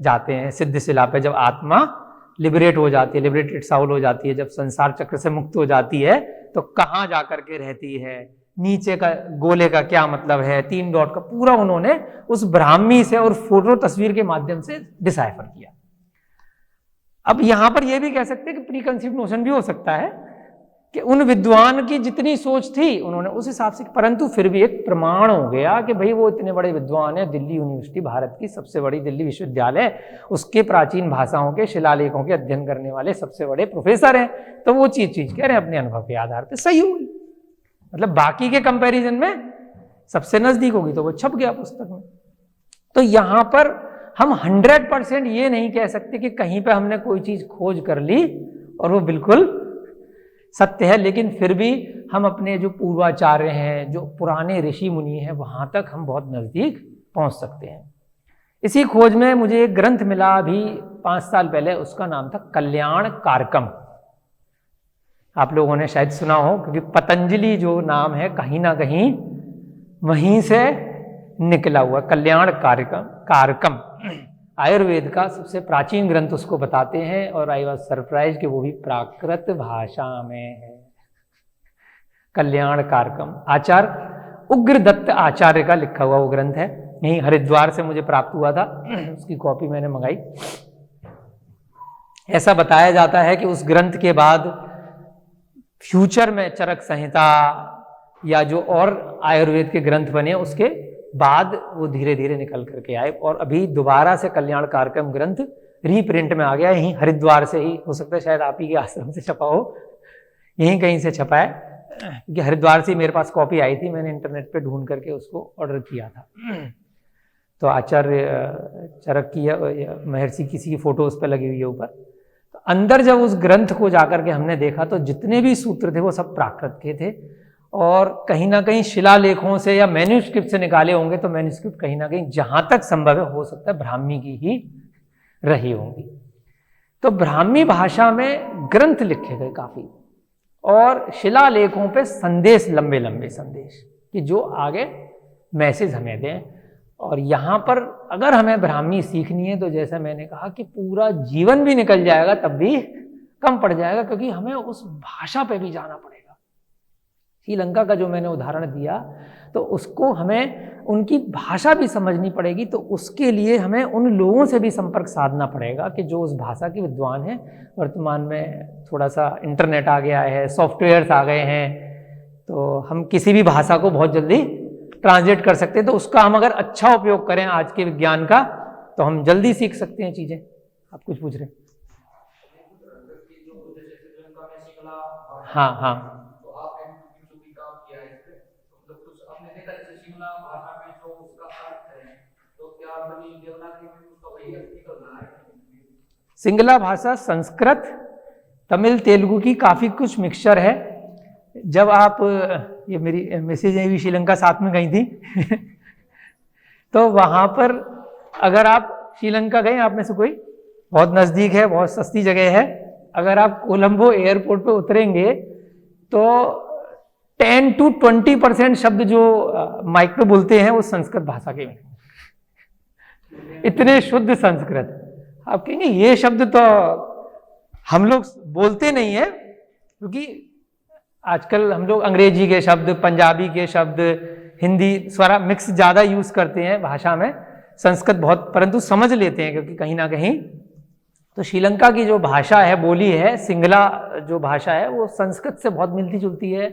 जाते हैं सिद्ध शिला पे। जब आत्मा लिबरेट हो जाती है, लिबरेटेड साउल हो जाती है, जब संसार चक्र से मुक्त हो जाती है, तो कहाँ जा करके रहती है, नीचे का गोले का क्या मतलब है, 3 डॉट का पूरा उन्होंने उस ब्राह्मी से और फोटो तस्वीर के माध्यम से डिसाइफर किया। अब यहां पर यह भी कह सकते हैं कि प्री कंसीव्ड नोशन भी हो सकता है कि उन विद्वान की जितनी सोच थी उन्होंने उस हिसाब से, परंतु फिर भी एक प्रमाण हो गया कि भाई वो इतने बड़े विद्वान है, दिल्ली यूनिवर्सिटी भारत की सबसे बड़ी, दिल्ली विश्वविद्यालय, उसके प्राचीन भाषाओं के शिलालेखों के अध्ययन करने वाले सबसे बड़े प्रोफेसर हैं। तो वो चीज कह रहे हैं अपने अनुभव के आधार पर सही हुई, मतलब बाकी के कंपैरिजन में सबसे नजदीक होगी, तो वो छप गया पुस्तक में। तो यहां पर हम 100% ये नहीं कह सकते कि कहीं पे हमने कोई चीज खोज कर ली और वो बिल्कुल सत्य है, लेकिन फिर भी हम अपने जो पूर्वाचार्य हैं, जो पुराने ऋषि मुनि हैं, वहां तक हम बहुत नजदीक पहुंच सकते हैं। इसी खोज में मुझे एक ग्रंथ मिला अभी 5 साल पहले, उसका नाम था कल्याण कारकम। आप लोगों ने शायद सुना हो, क्योंकि पतंजलि जो नाम है कहीं ना कहीं वहीं से निकला हुआ। कल्याण कारकम आयुर्वेद का सबसे प्राचीन ग्रंथ उसको बताते हैं, और आई वॉज सरप्राइज कि वो भी प्राकृत भाषा में है। कल्याण कारकम आचार्य उग्रदत्त आचार्य का लिखा हुआ वो ग्रंथ है, यही हरिद्वार से मुझे प्राप्त हुआ था, उसकी कॉपी मैंने मंगाई। ऐसा बताया जाता है कि उस ग्रंथ के बाद फ्यूचर में चरक संहिता या जो और आयुर्वेद के ग्रंथ बने उसके बाद वो धीरे धीरे निकल करके आए, और अभी दोबारा से कल्याण कारकम ग्रंथ रीप्रिंट में आ गया, यहीं हरिद्वार से ही, हो सकता है शायद आप ही के आश्रम से छपा हो, यहीं कहीं से छपा है, क्योंकि हरिद्वार से मेरे पास कॉपी आई थी, मैंने इंटरनेट पे ढूंढ करके उसको ऑर्डर किया था। तो आचार्य चरक की महर्षि किसी की फोटो उस पर लगी हुई है ऊपर। तो अंदर जब उस ग्रंथ को जाकर के हमने देखा तो जितने भी सूत्र थे वो सब प्राकृत के थे, और कहीं ना कहीं शिलालेखों से या मैन्यूस्क्रिप्ट से निकाले होंगे, तो मैन्यूस्क्रिप्ट कहीं ना कहीं जहां तक संभव है हो सकता है ब्राह्मी की ही रही होंगी। तो ब्राह्मी भाषा में ग्रंथ लिखे गए काफी, और शिलालेखों पे संदेश, लंबे लंबे संदेश कि जो आगे मैसेज हमें दें। और यहाँ पर अगर हमें ब्राह्मी सीखनी है तो जैसा मैंने कहा कि पूरा जीवन भी निकल जाएगा तब भी कम पड़ जाएगा, क्योंकि हमें उस भाषा पे भी जाना पड़ेगा। श्रीलंका का जो मैंने उदाहरण दिया तो उसको हमें उनकी भाषा भी समझनी पड़ेगी, तो उसके लिए हमें उन लोगों से भी संपर्क साधना पड़ेगा कि जो उस भाषा के विद्वान हैं। वर्तमान में थोड़ा सा इंटरनेट आ गया है, सॉफ्टवेयर्स आ गए हैं, तो हम किसी भी भाषा को बहुत जल्दी ट्रांसलेट कर सकते हैं। तो उसका हम अगर अच्छा उपयोग करें आज के विज्ञान का, तो हम जल्दी सीख सकते हैं चीजें। आप कुछ पूछ रहे हैं? हाँ हाँ, सिंगला भाषा संस्कृत, तमिल, तेलुगु की काफी कुछ मिक्सचर है। जब आप, ये मेरी मैसेज भी श्रीलंका साथ में गई थी तो वहां पर अगर आप श्रीलंका गए, आप में से कोई, बहुत नजदीक है, बहुत सस्ती जगह है, अगर आप कोलंबो एयरपोर्ट पे उतरेंगे तो 10 to 20% शब्द जो माइक पे बोलते हैं वो संस्कृत भाषा के, इतने शुद्ध संस्कृत। आप कहेंगे ये शब्द तो हम लोग बोलते नहीं है, क्योंकि आजकल हम लोग अंग्रेजी के शब्द, पंजाबी के शब्द, हिंदी स्वरा मिक्स ज्यादा यूज करते हैं भाषा में, संस्कृत बहुत परंतु समझ लेते हैं, क्योंकि कहीं ना कहीं तो श्रीलंका की जो भाषा है, बोली है, सिंगला जो भाषा है वो संस्कृत से बहुत मिलती जुलती है।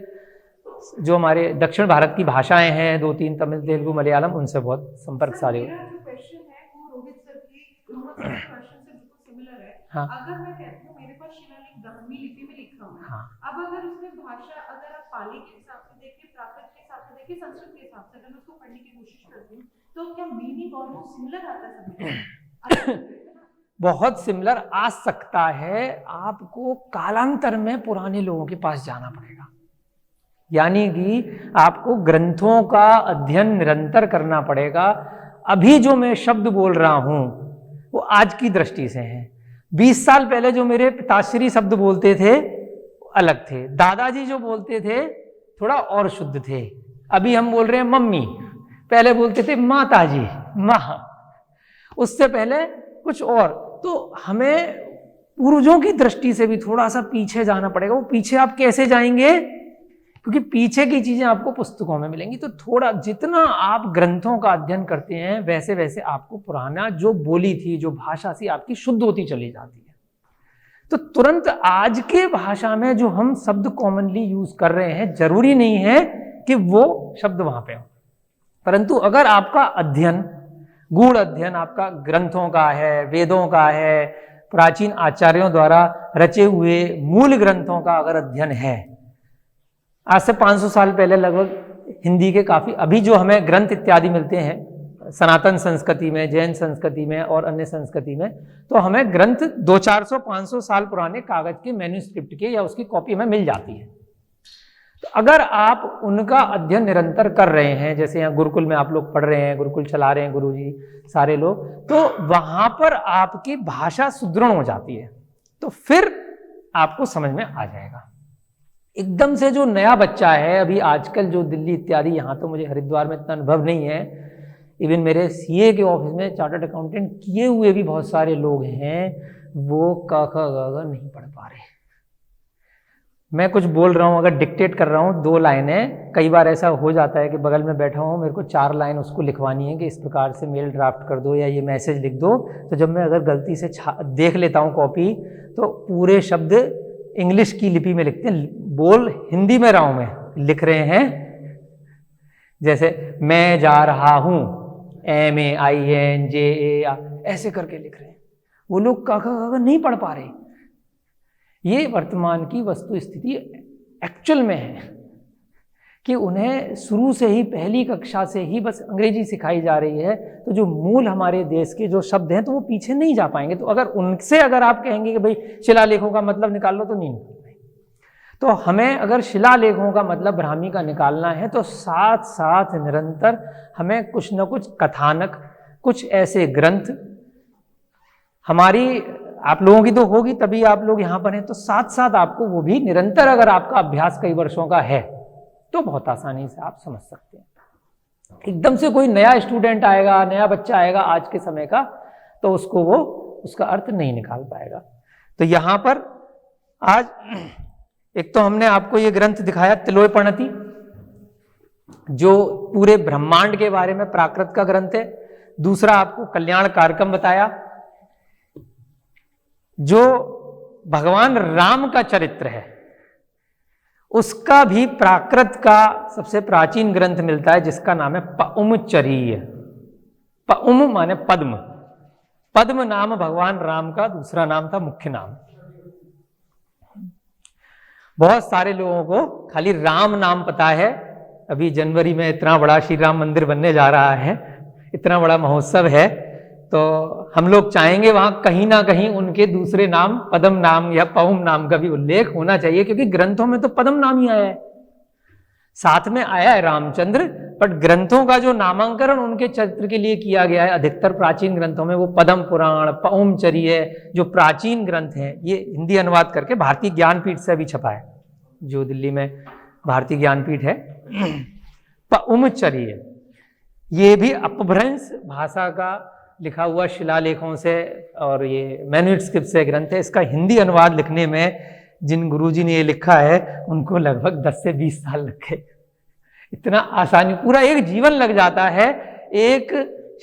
जो हमारे दक्षिण भारत की भाषाएं हैं, 2-3 तमिल, तेलुगु, मलयालम, उनसे बहुत संपर्क सारे हो। हाँ, अगर मैं कहती हूँ मेरे पास शिलालेख ब्राह्मी लिपि में लिखा हुआ है, हाँ, अब अगर उसमें भाषा, अगर आप पाली के हिसाब से देखें, प्राकृत के हिसाब से देखें, संस्कृत के हिसाब से अगर उसको पढ़ने की कोशिश करती हूँ, तो क्या मीनिंग ऑलमोस्ट सिमिलर आता है? बहुत सिमिलर आ सकता है। आपको कालांतर में पुराने लोगों के पास जाना पड़ेगा, यानी कि आपको ग्रंथों का अध्ययन निरंतर करना पड़ेगा। अभी जो मैं शब्द बोल रहा हूं वो आज की दृष्टि से है। 20 साल पहले जो मेरे पिताश्री शब्द बोलते थे अलग थे, दादाजी जो बोलते थे थोड़ा और शुद्ध थे। अभी हम बोल रहे हैं मम्मी, पहले बोलते थे माताजी, माँ, उससे पहले कुछ और। तो हमें पूर्वजों की दृष्टि से भी थोड़ा सा पीछे जाना पड़ेगा। वो पीछे आप कैसे जाएंगे? क्योंकि पीछे की चीजें आपको पुस्तकों में मिलेंगी। तो थोड़ा जितना आप ग्रंथों का अध्ययन करते हैं वैसे वैसे आपको पुराना जो बोली थी, जो भाषा थी, आपकी शुद्ध होती चली जाती है। तो तुरंत आज के भाषा में जो हम शब्द कॉमनली यूज कर रहे हैं, जरूरी नहीं है कि वो शब्द वहां पे हो, परंतु अगर आपका अध्ययन, गूढ़ अध्ययन आपका ग्रंथों का है, वेदों का है, प्राचीन आचार्यों द्वारा रचे हुए मूल ग्रंथों का अगर अध्ययन है, आज से 500 साल पहले लगभग हिंदी के काफी, अभी जो हमें ग्रंथ इत्यादि मिलते हैं सनातन संस्कृति में, जैन संस्कृति में और अन्य संस्कृति में, तो हमें ग्रंथ 200-400-500 साल पुराने कागज के मैन्यूस्क्रिप्ट के या उसकी कॉपी हमें मिल जाती है। तो अगर आप उनका अध्ययन निरंतर कर रहे हैं, जैसे यहाँ गुरुकुल में आप लोग पढ़ रहे हैं, गुरुकुल चला रहे हैं गुरुजी सारे लोग, तो वहां पर आपकी भाषा सुदृढ़ हो जाती है, तो फिर आपको समझ में आ जाएगा। एकदम से जो नया बच्चा है, अभी आजकल जो दिल्ली इत्यादि, यहाँ तो मुझे हरिद्वार में इतना अनुभव नहीं है, इवन मेरे सीए के ऑफिस में चार्टर्ड अकाउंटेंट किए हुए भी बहुत सारे लोग हैं, वो क ख ग घ नहीं पढ़ पा रहे। मैं कुछ बोल रहा हूँ, अगर डिक्टेट कर रहा हूँ 2 लाइनें, कई बार ऐसा हो जाता है कि बगल में बैठा हूँ, मेरे को 4 लाइन उसको लिखवानी है कि इस प्रकार से मेल ड्राफ्ट कर दो या ये मैसेज लिख दो, तो जब मैं अगर गलती से देख लेता हूँ कॉपी, तो पूरे शब्द इंग्लिश की लिपि में लिखते हैं, बोल हिंदी में रहा हूँ, मैं लिख रहे हैं जैसे मैं जा रहा हूँ, MAINJA, ऐसे करके लिख रहे हैं। वो लोग क ख ग घ नहीं पढ़ पा रहे। ये वर्तमान की वस्तु स्थिति एक्चुअल में है कि उन्हें शुरू से ही, पहली कक्षा से ही बस अंग्रेजी सिखाई जा रही है, तो जो मूल हमारे देश के जो शब्द हैं तो वो पीछे नहीं जा पाएंगे। तो अगर उनसे अगर आप कहेंगे कि भाई शिलालेखों का मतलब निकाल लो, तो नहीं निकाल पाएंगे। तो हमें अगर शिलालेखों का मतलब ब्राह्मी का निकालना है, तो साथ साथ निरंतर हमें कुछ न कुछ कथानक, कुछ ऐसे ग्रंथ, हमारी आप लोगों की तो होगी तभी आप लोग यहाँ पर हैं, तो साथ साथ आपको वो भी निरंतर, अगर आपका अभ्यास कई वर्षों का है तो बहुत आसानी से आप समझ सकते हैं। एकदम से कोई नया स्टूडेंट आएगा, नया बच्चा आएगा आज के समय का, तो उसको वो उसका अर्थ नहीं निकाल पाएगा। तो यहाँ पर आज एक तो हमने आपको ये ग्रंथ दिखाया तिलोपणति, जो पूरे ब्रह्मांड के बारे में प्राकृत का ग्रंथ है। दूसरा आपको कल्याण कारकम बताया, जो भगवान राम का चरित्र है, उसका भी प्राकृत का सबसे प्राचीन ग्रंथ मिलता है, जिसका नाम है पउमचरीय। पउम माने पद्म, पद्म नाम भगवान राम का दूसरा नाम था, मुख्य नाम। बहुत सारे लोगों को खाली राम नाम पता है। अभी जनवरी में इतना बड़ा श्री राम मंदिर बनने जा रहा है, इतना बड़ा महोत्सव है, तो हम लोग चाहेंगे वहां कहीं ना कहीं उनके दूसरे नाम पद्म नाम या पउम नाम का भी उल्लेख होना चाहिए, क्योंकि ग्रंथों में तो पद्म नाम ही आया है, साथ में आया है रामचंद्र, बट ग्रंथों का जो नामांकन उनके चरित्र के लिए किया गया है अधिकतर प्राचीन ग्रंथों में, वो पद्म पुराण, पउमचर्य जो प्राचीन ग्रंथ हैं, ये हिंदी अनुवाद करके भारतीय ज्ञानपीठ से अभी छपा है, जो दिल्ली में भारतीय ज्ञानपीठ है। पउमचर्य ये भी अपभ्रंश भाषा का लिखा हुआ शिलालेखों से और ये मैन्युस्क्रिप्ट से ग्रंथ है। इसका हिंदी अनुवाद लिखने में जिन गुरुजी ने ये लिखा है, उनको लगभग 10 से 20 साल लग गए। इतना आसानी, पूरा एक जीवन लग जाता है एक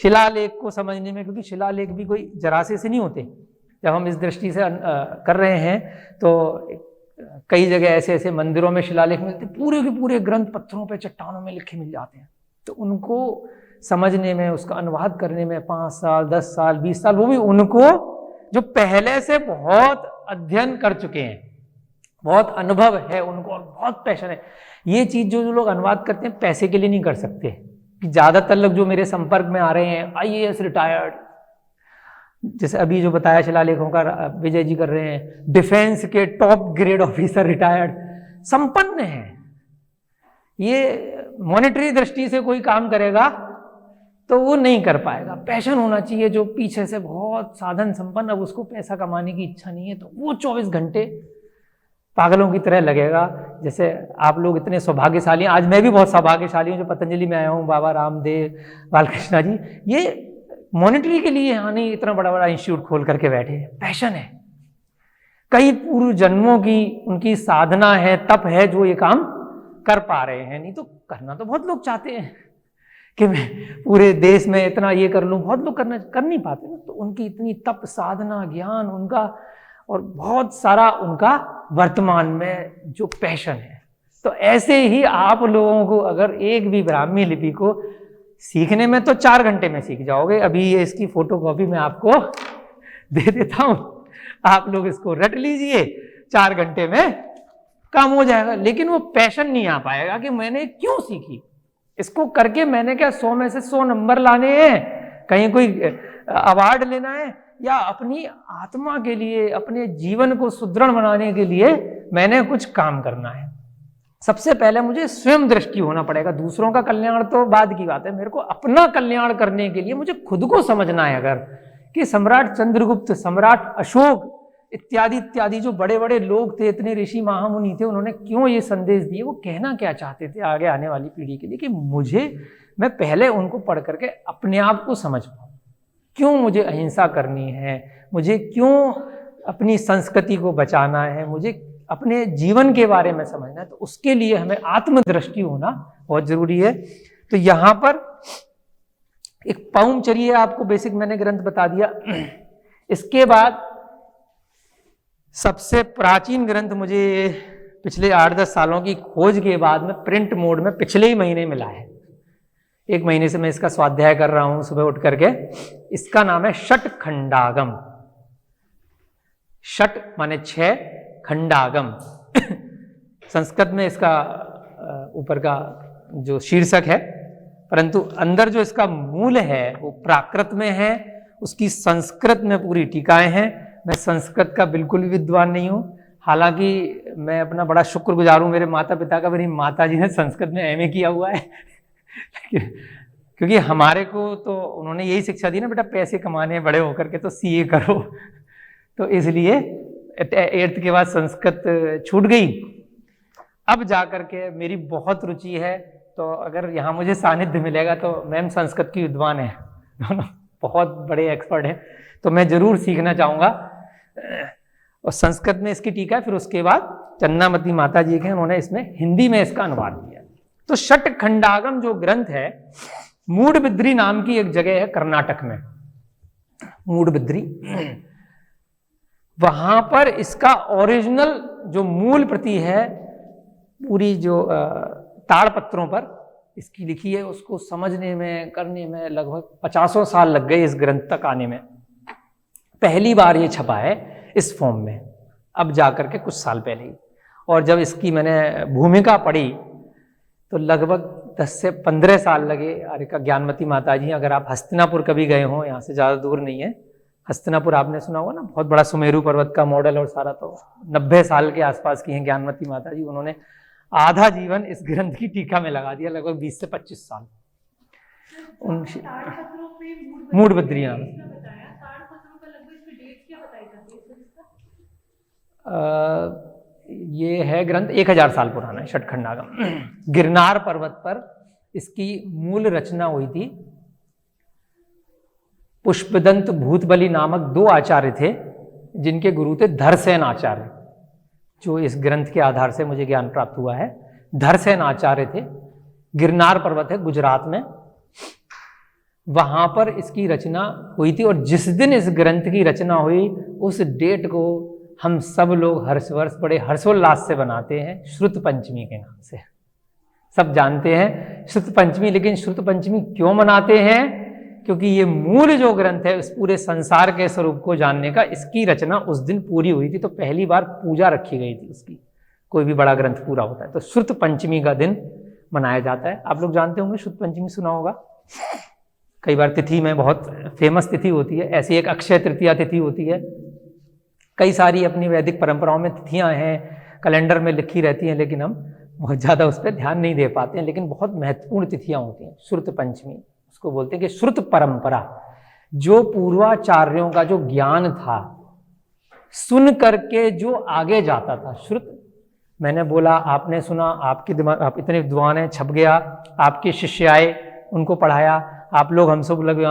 शिलालेख को समझने में, क्योंकि शिलालेख भी कोई जरासे से नहीं होते। जब हम इस दृष्टि से कर रहे हैं, तो कई जगह ऐसे ऐसे मंदिरों में शिलालेख मिलते, पूरे के पूरे ग्रंथ पत्थरों पे, चट्टानों में लिखे मिल जाते हैं। तो उनको समझने में, उसका अनुवाद करने में 5 साल, 10 साल, 20 साल, वो भी उनको जो पहले से बहुत अध्ययन कर चुके हैं, बहुत अनुभव है उनको और बहुत पैशन है। ये चीज जो लोग अनुवाद करते हैं पैसे के लिए नहीं कर सकते। कि ज्यादातर लोग जो मेरे संपर्क में आ रहे हैं, IAS रिटायर्ड, जैसे अभी जो बताया शिलालेखों का विजय जी कर रहे हैं, डिफेंस के टॉप ग्रेड ऑफिसर रिटायर्ड, संपन्न है। ये मॉनेटरी दृष्टि से कोई काम करेगा तो वो नहीं कर पाएगा। पैशन होना चाहिए, जो पीछे से बहुत साधन संपन्न, अब उसको पैसा कमाने की इच्छा नहीं है, तो वो 24 घंटे पागलों की तरह लगेगा। जैसे आप लोग इतने सौभाग्यशाली हैं, आज मैं भी बहुत सौभाग्यशाली हूँ जो पतंजलि में आया हूँ, बाबा रामदेव, बालकृष्णा जी, ये मॉनेटरी के लिए यहाँ नहीं इतना बड़ा बड़ा इंस्टीट्यूट खोल करके बैठे हैं। पैशन है, कई पूर्व जन्मों की उनकी साधना है, तप है, जो ये काम कर पा रहे हैं। नहीं तो करना तो बहुत लोग चाहते हैं कि मैं पूरे देश में इतना ये कर लूं, बहुत लोग कर नहीं पाते ना। तो उनकी इतनी तप, साधना, ज्ञान उनका, और बहुत सारा उनका वर्तमान में जो पैशन है। तो ऐसे ही आप लोगों को अगर एक भी ब्राह्मी लिपि को सीखने में, तो 4 घंटे में सीख जाओगे। अभी ये इसकी फोटोकॉपी मैं आपको दे देता हूं, आप लोग इसको रट लीजिए, 4 घंटे में काम हो जाएगा। लेकिन वो पैशन नहीं आ पाएगा कि मैंने क्यों सीखी, इसको करके मैंने क्या 100 में से 100 नंबर लाने हैं, कहीं कोई अवार्ड लेना है, या अपनी आत्मा के लिए, अपने जीवन को सुदृढ़ बनाने के लिए मैंने कुछ काम करना है। सबसे पहले मुझे स्वयं दृष्टि होना पड़ेगा। दूसरों का कल्याण तो बाद की बात है, मेरे को अपना कल्याण करने के लिए मुझे खुद को समझना है। अगर कि सम्राट चंद्रगुप्त, सम्राट अशोक, इत्यादि इत्यादि जो बड़े बड़े लोग थे, इतने ऋषि महामुनि थे, उन्होंने क्यों ये संदेश दिए, वो कहना क्या चाहते थे आगे आने वाली पीढ़ी के लिए कि मैं पहले उनको पढ़ करके अपने आप को समझ पाऊँ, क्यों मुझे अहिंसा करनी है, मुझे क्यों अपनी संस्कृति को बचाना है, मुझे अपने जीवन के बारे में समझना है। तो उसके लिए हमें आत्मदृष्टि होना बहुत जरूरी है। तो यहाँ पर एक पौमचर्या आपको बेसिक मैंने ग्रंथ बता दिया। इसके बाद सबसे प्राचीन ग्रंथ मुझे पिछले 8-10 सालों की खोज के बाद में प्रिंट मोड में पिछले ही महीने मिला है। 1 महीने से मैं इसका स्वाध्याय कर रहा हूं सुबह उठ करके। इसका नाम है षट खंडागम। षट माने 6, खंडागम संस्कृत में इसका ऊपर का जो शीर्षक है, परंतु अंदर जो इसका मूल है वो प्राकृत में है, उसकी संस्कृत में पूरी टीकाएं हैं। मैं संस्कृत का बिल्कुल भी विद्वान नहीं हूँ, हालांकि मैं अपना बड़ा शुक्रगुजार हूँ मेरे माता पिता का, मेरी माता जी ने संस्कृत में एमए किया हुआ है क्योंकि हमारे को तो उन्होंने यही शिक्षा दी ना, बेटा पैसे कमाने बड़े होकर के तो सीए करो, तो इसलिए 8th के बाद संस्कृत छूट गई। अब जाकर के मेरी बहुत रुचि है, तो अगर यहाँ मुझे सानिध्य मिलेगा तो मैम संस्कृत की विद्वान है, दोनों बहुत बड़े एक्सपर्ट हैं, तो मैं जरूर सीखना चाहूँगा। और संस्कृत में इसकी टीका है, फिर उसके बाद चन्नामती माता जी के उन्होंने इसमें हिंदी में इसका अनुवाद किया। तो षट खंडागम जो ग्रंथ है, मूडबिद्री नाम की एक जगह है कर्नाटक में, मूडबिद्री, वहां पर इसका ओरिजिनल जो मूल प्रति है पूरी जो ताड़पत्रों पर इसकी लिखी है, उसको समझने में करने में लगभग 50 साल लग गए इस ग्रंथ तक आने में। पहली बार ये छपा है इस फॉर्म में, अब जाकर के कुछ साल पहले ही। और जब इसकी मैंने भूमिका पढ़ी तो लगभग 10 से 15 साल लगे। अरे का ज्ञानमती माता जी, अगर आप हस्तिनापुर कभी गए हो, यहाँ से ज़्यादा दूर नहीं है, हस्तिनापुर आपने सुना होगा ना, बहुत बड़ा सुमेरु पर्वत का मॉडल और सारा, तो 90 साल के आसपास की हैं ज्ञानमती माता जी। उन्होंने आधा जीवन इस ग्रंथ की टीका में लगा दिया, लगभग 20 से 25 साल। मूडबिद्री ये है ग्रंथ 1000 साल पुराना है, षटखंडागम। गिरनार पर्वत पर इसकी मूल रचना हुई थी। पुष्पदंत भूतबली नामक 2 आचार्य थे, जिनके गुरु थे धरसेन आचार्य, जो इस ग्रंथ के आधार से मुझे ज्ञान प्राप्त हुआ है। धरसेन आचार्य थे। गिरनार पर्वत है गुजरात में, वहां पर इसकी रचना हुई थी। और जिस दिन इस ग्रंथ की रचना हुई, उस डेट को हम सब लोग हर वर्ष बड़े हर्षोल्लास से बनाते हैं, श्रुत पंचमी के नाम से। सब जानते हैं श्रुत पंचमी, लेकिन श्रुत पंचमी क्यों मनाते हैं? क्योंकि ये मूल जो ग्रंथ है, उस पूरे संसार के स्वरूप को जानने का, इसकी रचना उस दिन पूरी हुई थी। तो पहली बार पूजा रखी गई थी उसकी। कोई भी बड़ा ग्रंथ पूरा होता है तो श्रुत पंचमी का दिन मनाया जाता है। आप लोग जानते होंगे, श्रुत पंचमी सुना होगा। कई बार तिथि में बहुत फेमस तिथि होती है, ऐसी एक अक्षय तृतीया तिथि होती है। कई सारी अपनी वैदिक परंपराओं में तिथियां हैं, कैलेंडर में लिखी रहती हैं, लेकिन हम बहुत ज़्यादा उस पर ध्यान नहीं दे पाते हैं। लेकिन बहुत महत्वपूर्ण तिथियां होती हैं। श्रुत पंचमी उसको बोलते हैं कि श्रुत परंपरा, जो पूर्वाचार्यों का जो ज्ञान था, सुन करके जो आगे जाता था। श्रुत मैंने बोला, आपने सुना, आपके दिमाग, आप इतने विद्वान हैं, छप गया, आपके शिष्य आए, उनको पढ़ाया, आप लोग हम सब लोग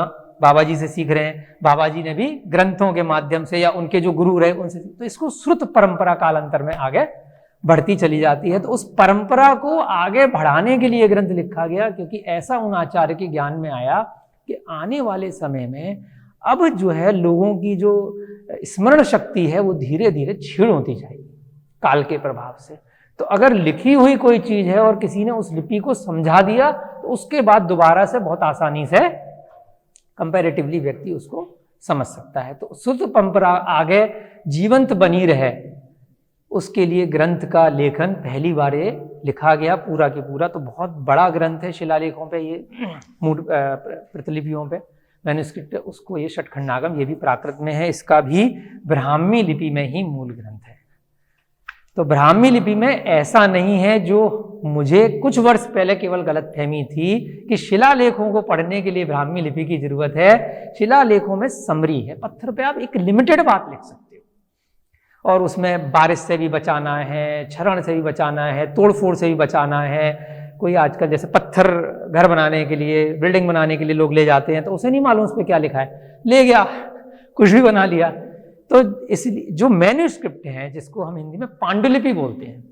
बाबा जी से सीख रहे हैं, बाबा जी ने भी ग्रंथों के माध्यम से या उनके जो गुरु रहे उनसे, तो इसको श्रुत परंपरा कालांतर में आगे बढ़ती चली जाती है। तो उस परंपरा को आगे बढ़ाने के लिए ग्रंथ लिखा गया, क्योंकि ऐसा उन आचार्य के ज्ञान में आया कि आने वाले समय में अब जो है लोगों की जो स्मरण शक्ति है वो धीरे धीरे क्षीण होती जाएगी काल के प्रभाव से। तो अगर लिखी हुई कोई चीज है और किसी ने उस लिपि को समझा दिया, तो उसके बाद दोबारा से बहुत आसानी से कंपैरेटिवली व्यक्ति उसको समझ सकता है। तो शुद्ध परंपरा आगे जीवंत बनी रहे, उसके लिए ग्रंथ का लेखन पहली बार ये लिखा गया पूरा की पूरा। तो बहुत बड़ा ग्रंथ है, शिलालेखों पे, ये प्रतिलिपियों पे मैन्युस्क्रिप्ट, उसको ये षटखंडागम, ये भी प्राकृत में है, इसका भी ब्राह्मी लिपि में ही मूल ग्रंथ है। तो ब्राह्मी लिपि में ऐसा नहीं है जो मुझे कुछ वर्ष पहले केवल गलतफहमी थी कि शिलालेखों को पढ़ने के लिए ब्राह्मी लिपि की जरूरत है। शिलालेखों में समरी है, पत्थर पे आप एक लिमिटेड बात लिख सकते हो, और उसमें बारिश से भी बचाना है, क्षरण से भी बचाना है, तोड़फोड़ से भी बचाना है। कोई आजकल जैसे पत्थर घर बनाने के लिए, बिल्डिंग बनाने के लिए लोग ले जाते हैं, तो उसे नहीं मालूम उस पर क्या लिखा है, ले गया कुछ भी बना लिया। तो इसलिए जो मैन्युस्क्रिप्ट हैं, जिसको हम हिंदी में पांडुलिपि बोलते हैं,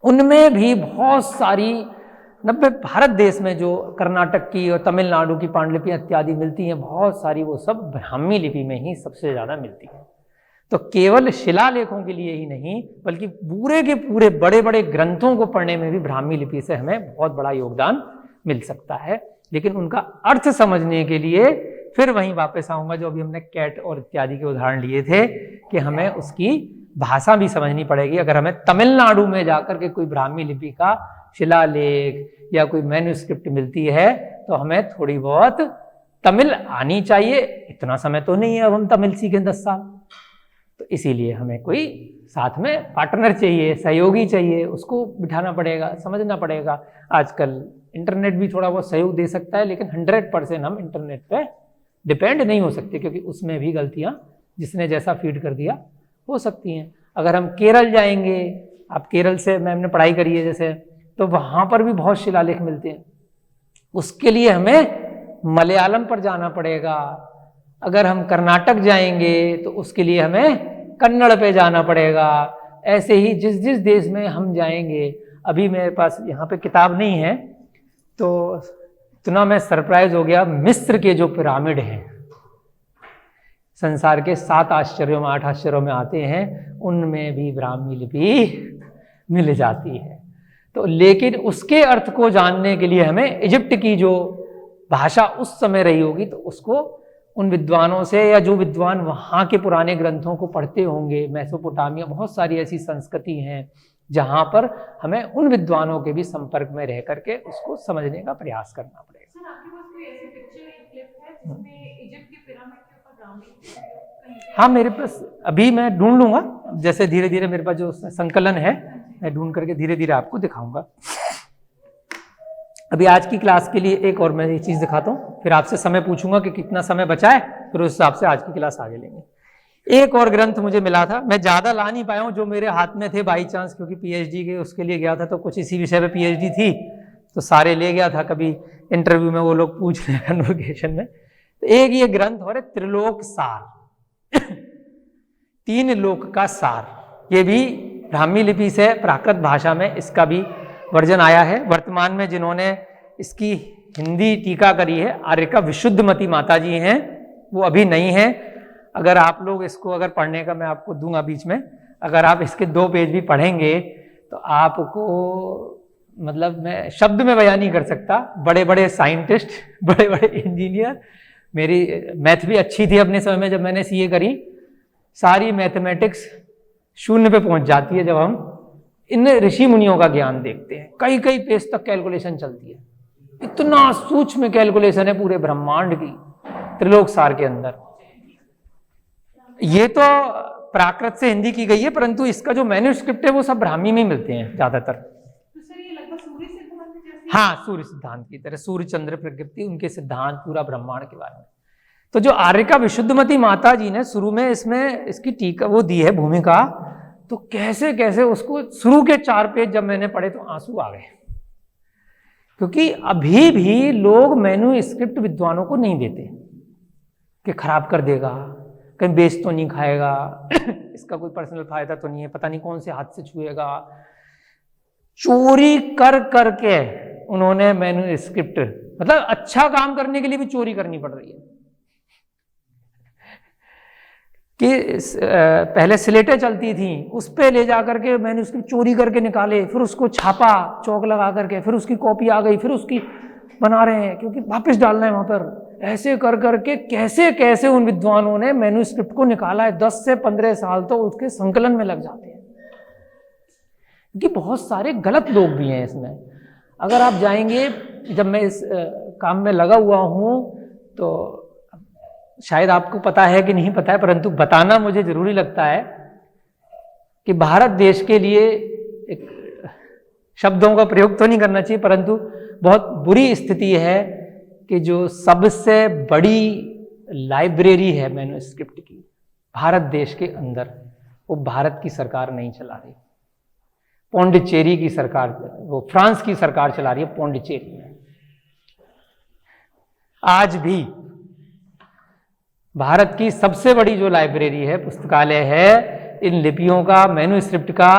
उनमें भी बहुत सारी 90 भारत देश में जो कर्नाटक की और तमिलनाडु की पांडुलिपि इत्यादि मिलती हैं, बहुत सारी वो सब ब्राह्मी लिपि में ही सबसे ज़्यादा मिलती हैं। तो केवल शिलालेखों के लिए ही नहीं, बल्कि पूरे के पूरे बड़े बड़े ग्रंथों को पढ़ने में भी ब्राह्मी लिपि से हमें बहुत बड़ा योगदान मिल सकता है। लेकिन उनका अर्थ समझने के लिए फिर वहीं वापस आऊँगा जो अभी हमने कैट और इत्यादि के उदाहरण लिए थे, कि हमें उसकी भाषा भी समझनी पड़ेगी। अगर हमें तमिलनाडु में जाकर के कोई ब्राह्मी लिपि का शिलालेख या कोई मैन्युस्क्रिप्ट मिलती है, तो हमें थोड़ी बहुत तमिल आनी चाहिए। इतना समय तो नहीं है अब हम तमिल सीखें 10 साल, तो इसीलिए हमें कोई साथ में पार्टनर चाहिए, सहयोगी चाहिए, उसको बिठाना पड़ेगा, समझना पड़ेगा। आजकल इंटरनेट भी थोड़ा बहुत सहयोग दे सकता है, लेकिन 100% हम इंटरनेट पे डिपेंड नहीं हो सकते, क्योंकि उसमें भी गलतियां जिसने जैसा फीड कर दिया हो सकती हैं। अगर हम केरल जाएंगे, आप केरल से मैंने पढ़ाई करी है जैसे, तो वहाँ पर भी बहुत शिलालेख मिलते हैं। उसके लिए हमें मलयालम पर जाना पड़ेगा। अगर हम कर्नाटक जाएंगे तो उसके लिए हमें कन्नड़ पे जाना पड़ेगा। ऐसे ही जिस जिस देश में हम जाएंगे, अभी मेरे पास यहाँ पे किताब नहीं है, तो इतना मैं सरप्राइज हो गया, मिस्र के जो पिरामिड हैं, संसार के 7 आश्चर्यों में 8 आश्चर्यों में आते हैं, उनमें भी ब्राह्मी लिपि मिल जाती है। तो लेकिन उसके अर्थ को जानने के लिए हमें इजिप्ट की जो भाषा उस समय रही होगी, तो उसको उन विद्वानों से, या जो विद्वान वहाँ के पुराने ग्रंथों को पढ़ते होंगे, मेसोपोटामिया, बहुत सारी ऐसी संस्कृति हैं जहाँ पर हमें उन विद्वानों के भी संपर्क में रह करके उसको समझने का प्रयास करना पड़ेगा। सर, आपके पास कोई ऐसी पिक्चर या क्लिप है जिसमें इजिप्ट के पिरामिड के ऊपर ब्राह्मी? हाँ, मेरे पास अभी मैं ढूंढ लूंगा, जैसे धीरे धीरे मेरे पास जो संकलन है मैं ढूंढ करके धीरे धीरे आपको दिखाऊंगा। अभी आज की क्लास के लिए एक और मैं ये चीज़ दिखाता हूँ, फिर आपसे समय पूछूंगा कि कितना समय बचा है, फिर उस हिसाब से आज की क्लास आगे लेंगे। एक और ग्रंथ मुझे मिला था, मैं ज़्यादा ला नहीं पाया हूँ, जो मेरे हाथ में थे बाई चांस, क्योंकि पीएचडी के उसके लिए गया था, तो कुछ इसी विषय पे पीएचडी थी, तो सारे ले गया था। कभी इंटरव्यू में वो लोग पूछ रहे हैं कन्वोकेशन में। तो एक ये ग्रंथ हो रहे त्रिलोक सार 3 लोक का सार, ये भी ब्राह्मी लिपि से प्राकृत भाषा में इसका भी वर्जन आया है। वर्तमान में जिन्होंने इसकी हिंदी टीका करी है, आर्यका विशुद्धमती माता जी हैं, वो अभी नहीं है। अगर आप लोग इसको अगर पढ़ने का मैं आपको दूंगा बीच में, अगर आप इसके 2 पेज भी पढ़ेंगे तो आपको, मतलब मैं शब्द में बयान नहीं कर सकता, बड़े बड़े साइंटिस्ट, बड़े बड़े इंजीनियर, मेरी मैथ भी अच्छी थी अपने समय में जब मैंने सीए करी, सारी मैथमेटिक्स 0 पे पहुंच जाती है जब हम इन ऋषि मुनियों का ज्ञान देखते हैं। कई कई पेज तक कैलकुलेशन चलती है, इतना सूक्ष्म कैलकुलेशन है पूरे ब्रह्मांड की त्रिलोक सार के अंदर। ये तो प्राकृत से हिंदी की गई है, परंतु इसका जो मैन्युस्क्रिप्ट है वो सब ब्राह्मी में मिलते हैं ज्यादातर। तो सर, ये लगभग सूर्य सिद्धांत जैसे? हाँ, सूर्य सिद्धांत की तरह, सूर्य चंद्र प्रकृति, उनके सिद्धांत पूरा ब्रह्मांड के बारे में। तो जो आर्यका विशुद्धमती माता जी ने शुरू में इसमें इसकी टीका वो दी है भूमिका, तो कैसे कैसे उसको शुरू के 4 पेज जब मैंने पढ़े तो आंसू आ गए, क्योंकि अभी भी लोग मैन्युस्क्रिप्ट विद्वानों को नहीं देते कि खराब कर देगा, कहीं बेच तो नहीं खाएगा, इसका कोई पर्सनल फायदा तो नहीं है, पता नहीं कौन से हाथ से छुएगा। चोरी कर करके उन्होंने मैन्युस्क्रिप्ट, मतलब अच्छा काम करने के लिए भी चोरी करनी पड़ रही है कि पहले स्लेटें चलती थी, उस पे ले जा करके मैन्युस्क्रिप्ट चोरी करके निकाले, फिर उसको छापा चौक लगा करके, फिर उसकी कॉपी आ गई, फिर उसकी बना रहे हैं क्योंकि वापस डालना है वहां पर। ऐसे कर करके कैसे कैसे उन विद्वानों ने मैन्युस्क्रिप्ट को निकाला है। 10 से 15 साल तो उसके संकलन में लग जाते हैं, क्योंकि बहुत सारे गलत लोग भी हैं इसमें। अगर आप जाएंगे, जब मैं इस काम में लगा हुआ हूँ तो शायद आपको पता है कि नहीं पता है, परंतु बताना मुझे जरूरी लगता है कि भारत देश के लिए, एक शब्दों का प्रयोग तो नहीं करना चाहिए, परंतु बहुत बुरी स्थिति है कि जो सबसे बड़ी लाइब्रेरी है मैन्युस्क्रिप्ट की भारत देश के अंदर, वो भारत की सरकार नहीं चला रही, पौंडीचेरी की सरकार, वो फ्रांस की सरकार चला रही है पौंडीचेरी में। आज भी भारत की सबसे बड़ी जो लाइब्रेरी है, पुस्तकालय है इन लिपियों का, मैन्युस्क्रिप्ट का,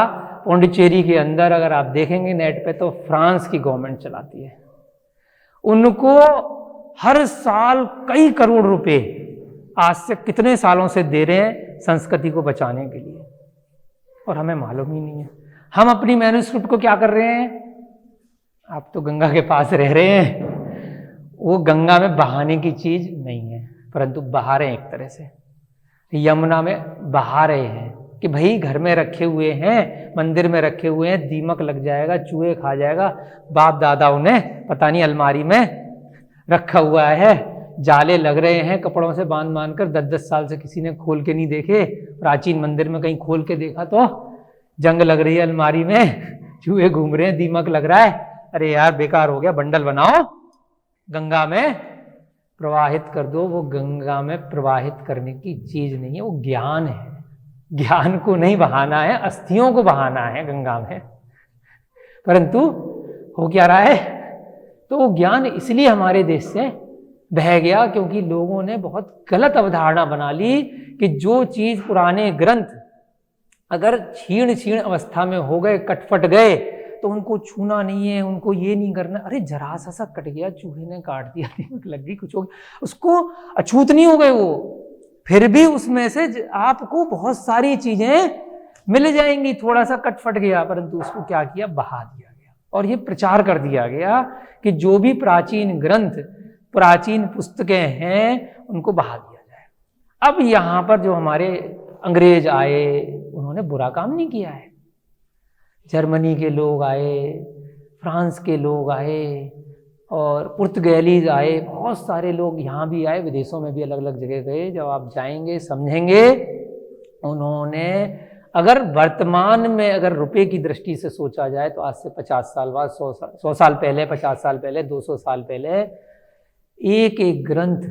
पौंडीचेरी के अंदर अगर आप देखेंगे नेट पे तो फ्रांस की गवर्नमेंट चलाती है। उनको हर साल कई करोड़ रुपए आज से कितने सालों से दे रहे हैं संस्कृति को बचाने के लिए, और हमें मालूम ही नहीं है। हम अपनी मैन्युस्क्रिप्ट को क्या कर रहे हैं, आप तो गंगा के पास रह रहे हैं, वो गंगा में बहाने की चीज नहीं है, परंतु बहा रहे हैं एक तरह से, यमुना में बहा रहे हैं कि भाई घर में रखे हुए हैं, मंदिर में रखे हुए हैं, दीमक लग जाएगा, चूहे खा जाएगा, बाप दादाओं ने पता नहीं अलमारी में रखा हुआ है, जाले लग रहे हैं कपड़ों से बांध बांध कर, 10-10 साल से किसी ने खोल के नहीं देखे, प्राचीन मंदिर में कहीं खोल के देखा तो जंग लग रही है अलमारी में, चूहे घूम रहे हैं, दीमक लग रहा है। अरे यार बेकार हो गया, बंडल बनाओ, गंगा में प्रवाहित कर दो। वो गंगा में प्रवाहित करने की चीज नहीं है, वो ज्ञान है। ज्ञान को नहीं बहाना है, अस्थियों को बहाना है गंगा में। परंतु हो क्या रहा है, तो वो ज्ञान इसलिए हमारे देश से बह गया क्योंकि लोगों ने बहुत गलत अवधारणा बना ली कि जो चीज पुराने ग्रंथ अगर क्षीण क्षीण अवस्था में हो गए, कटफट गए, तो उनको छूना नहीं है, उनको ये नहीं करना। अरे जरा सा कट गया, चूहे ने काट दिया, लग गई, कुछ हो गया, उसको अछूत नहीं हो गए वो, फिर भी उसमें से आपको बहुत सारी चीजें मिल जाएंगी। थोड़ा सा कटफट गया, परंतु उसको क्या किया, बहा दिया गया, और ये प्रचार कर दिया गया कि जो भी प्राचीन ग्रंथ, प्राचीन पुस्तकें हैं, उनको बहा दिया जाए। अब यहाँ पर जो हमारे अंग्रेज आए, उन्होंने बुरा काम नहीं किया है। जर्मनी के लोग आए, फ्रांस के लोग आए, और पुर्तगालीज आए, बहुत सारे लोग यहाँ भी आए, विदेशों में भी अलग अलग जगह गए। जब आप जाएंगे समझेंगे, उन्होंने अगर वर्तमान में अगर रुपए की दृष्टि से सोचा जाए तो आज से 50 साल बाद, 100 साल पहले, 50 साल पहले, 200 साल पहले, एक एक ग्रंथ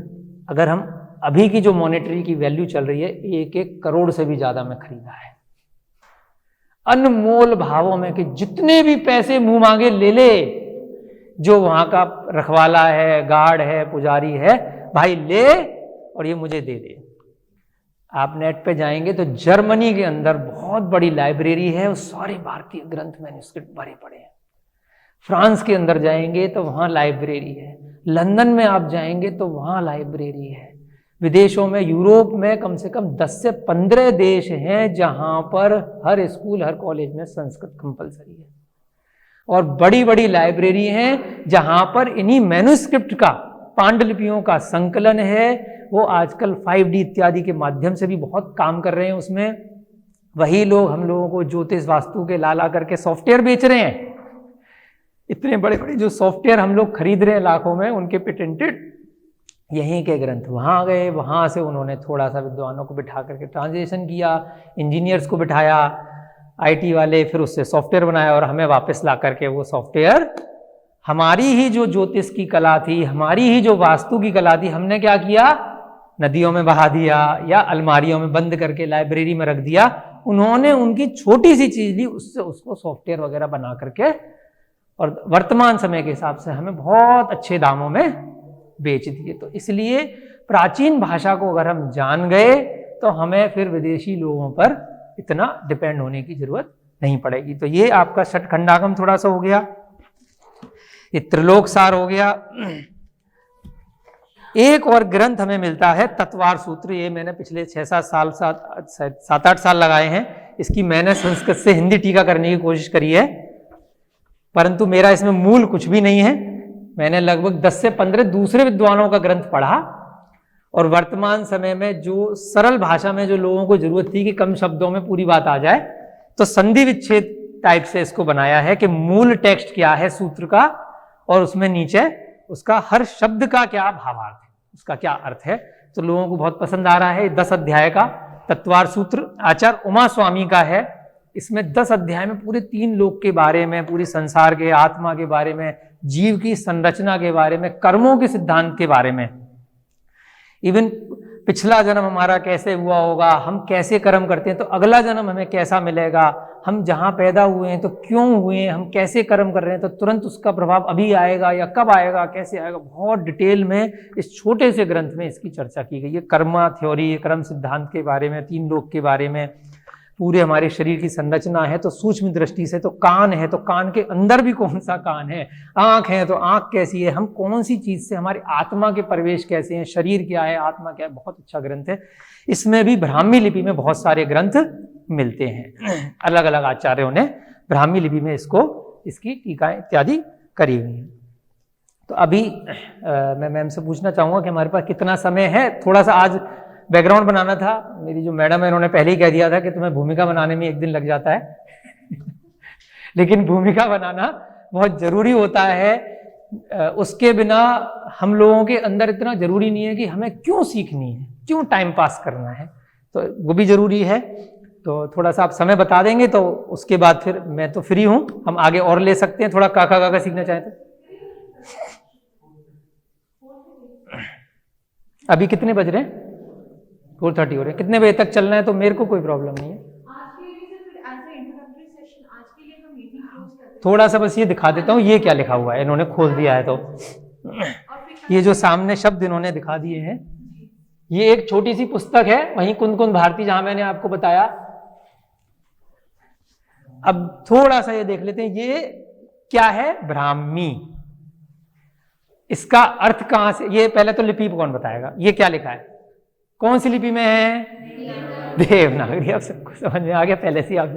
अगर हम अभी की जो मॉनेटरी की वैल्यू चल रही है, 1-1 करोड़ से भी ज्यादा में खरीदा है, अनमोल भावों में, कि जितने भी पैसे मुंह मांगे ले ले, जो वहां का रखवाला है, गार्ड है, पुजारी है, भाई ले और ये मुझे दे दे। आप नेट पे जाएंगे तो जर्मनी के अंदर बहुत बड़ी लाइब्रेरी है, वो सारे भारतीय ग्रंथ मैन्युस्क्रिप्ट भरे पड़े हैं। फ्रांस के अंदर जाएंगे तो वहां लाइब्रेरी है, लंदन में आप जाएंगे तो वहां लाइब्रेरी है, विदेशों में, यूरोप में कम से कम 10 से 15 देश हैं जहां पर हर स्कूल, हर कॉलेज में संस्कृत कंपलसरी है, और बड़ी बड़ी लाइब्रेरी हैं जहां पर इन्हीं मैन्युस्क्रिप्ट का, पांडुलिपियों का संकलन है। वो आजकल 5D इत्यादि के माध्यम से भी बहुत काम कर रहे हैं उसमें। वही लोग हम लोगों को ज्योतिष वास्तु के ला करके सॉफ्टवेयर बेच रहे हैं। इतने बड़े बड़े जो सॉफ्टवेयर हम लोग खरीद रहे हैं लाखों में, उनके पेटेंटेड यहीं के ग्रंथ वहाँ गए, वहाँ से उन्होंने थोड़ा सा विद्वानों को बिठा करके ट्रांसलेशन किया, इंजीनियर्स को बिठाया, IT वाले, फिर उससे सॉफ्टवेयर बनाया, और हमें वापस ला करके वो सॉफ्टवेयर, हमारी ही जो ज्योतिष की कला थी, हमारी ही जो वास्तु की कला थी, हमने क्या किया, नदियों में बहा दिया या अलमारियों में बंद करके लाइब्रेरी में रख दिया। उन्होंने उनकी छोटी सी चीज ली, उससे उसको सॉफ्टवेयर वगैरह बना करके, और वर्तमान समय के हिसाब से हमें बहुत अच्छे दामों में बेच दिए। तो इसलिए प्राचीन भाषा को अगर हम जान गए तो हमें फिर विदेशी लोगों पर इतना डिपेंड होने की जरूरत नहीं पड़ेगी। तो ये आपका षटखंडागम थोड़ा सा हो गया, ये त्रिलोक सार हो गया। एक और ग्रंथ हमें मिलता है तत्वार सूत्र, ये मैंने पिछले 7-8 साल लगाए हैं। इसकी मैंने संस्कृत से हिंदी टीका करने की कोशिश करी है, परंतु मेरा इसमें मूल कुछ भी नहीं है। मैंने लगभग 10 से 15 दूसरे विद्वानों का ग्रंथ पढ़ा, और वर्तमान समय में जो सरल भाषा में जो लोगों को जरूरत थी कि कम शब्दों में पूरी बात आ जाए, तो संधि विच्छेद टाइप से इसको बनाया है कि मूल टेक्स्ट क्या है सूत्र का, और उसमें नीचे उसका हर शब्द का क्या भावार्थ है, उसका क्या अर्थ है। तो लोगों को बहुत पसंद आ रहा है। 10 अध्याय का तत्वार सूत्र आचार्य उमा स्वामी का है। इसमें 10 अध्याय में पूरे 3 लोक के बारे में, पूरी संसार के, आत्मा के बारे में, जीव की संरचना के बारे में, कर्मों के सिद्धांत के बारे में, इवन पिछला जन्म हमारा कैसे हुआ होगा, हम कैसे कर्म करते हैं तो अगला जन्म हमें कैसा मिलेगा, हम जहाँ पैदा हुए हैं तो क्यों हुए हैं, हम कैसे कर्म कर रहे हैं तो तुरंत उसका प्रभाव अभी आएगा या कब आएगा, कैसे आएगा, बहुत डिटेल में इस छोटे से ग्रंथ में इसकी चर्चा की गई है। कर्मा थ्योरी, कर्म सिद्धांत के बारे में, 3 लोक के बारे में, पूरे हमारे शरीर की संरचना है तो सूक्ष्म दृष्टि से, तो कान है तो कान के अंदर भी कौन सा कान है, आंख है तो आंख कैसी है, हम कौन सी चीज से, हमारी आत्मा के प्रवेश कैसे हैं, शरीर क्या है, आत्मा क्या है, बहुत अच्छा ग्रंथ है। इसमें भी ब्राह्मी लिपि में बहुत सारे ग्रंथ मिलते हैं, अलग अलग आचार्यों ने ब्राह्मी लिपि में इसकी टीकाएं इत्यादि करी हुई हैं। तो अभी मैं मैम से पूछना चाहूंगा कि हमारे पास कितना समय है। थोड़ा सा आज बैकग्राउंड बनाना था, मेरी जो मैडम है उन्होंने पहले ही कह दिया था कि तुम्हें भूमिका बनाने में 1 दिन लग जाता है लेकिन भूमिका बनाना बहुत जरूरी होता है, उसके बिना हम लोगों के अंदर इतना जरूरी नहीं है कि हमें क्यों सीखनी है, क्यों टाइम पास करना है, तो वो भी जरूरी है। तो थोड़ा सा आप समय बता देंगे तो उसके बाद फिर मैं तो फ्री हूं, हम आगे और ले सकते हैं, थोड़ा काका काका सीखना चाहें तो। अभी कितने बज रहे हैं? 4:30 हो रहे हैं, कितने बजे तक चलना है तो मेरे को कोई प्रॉब्लम नहीं है। आज के लिए सिर्फ एज अ इंट्रोडक्टरी सेशन आज के लिए हम यही क्लोज करते हैं। थोड़ा सा बस ये दिखा देता हूँ ये क्या लिखा हुआ है, इन्होंने खोल दिया है तो ये जो सामने शब्द इन्होंने दिखा दिए हैं, ये एक छोटी सी पुस्तक है, वहीं कुंद कुंद भारती जहां मैंने आपको बताया। अब थोड़ा सा ये देख लेते हैं, ये क्या है? ब्राह्मी। इसका अर्थ कहां से, ये पहले तो लिपि कौन बताएगा, ये क्या लिखा है, कौन सी लिपि में है? देवनागरी। अब सबको समझ में आ गया पहले से आप।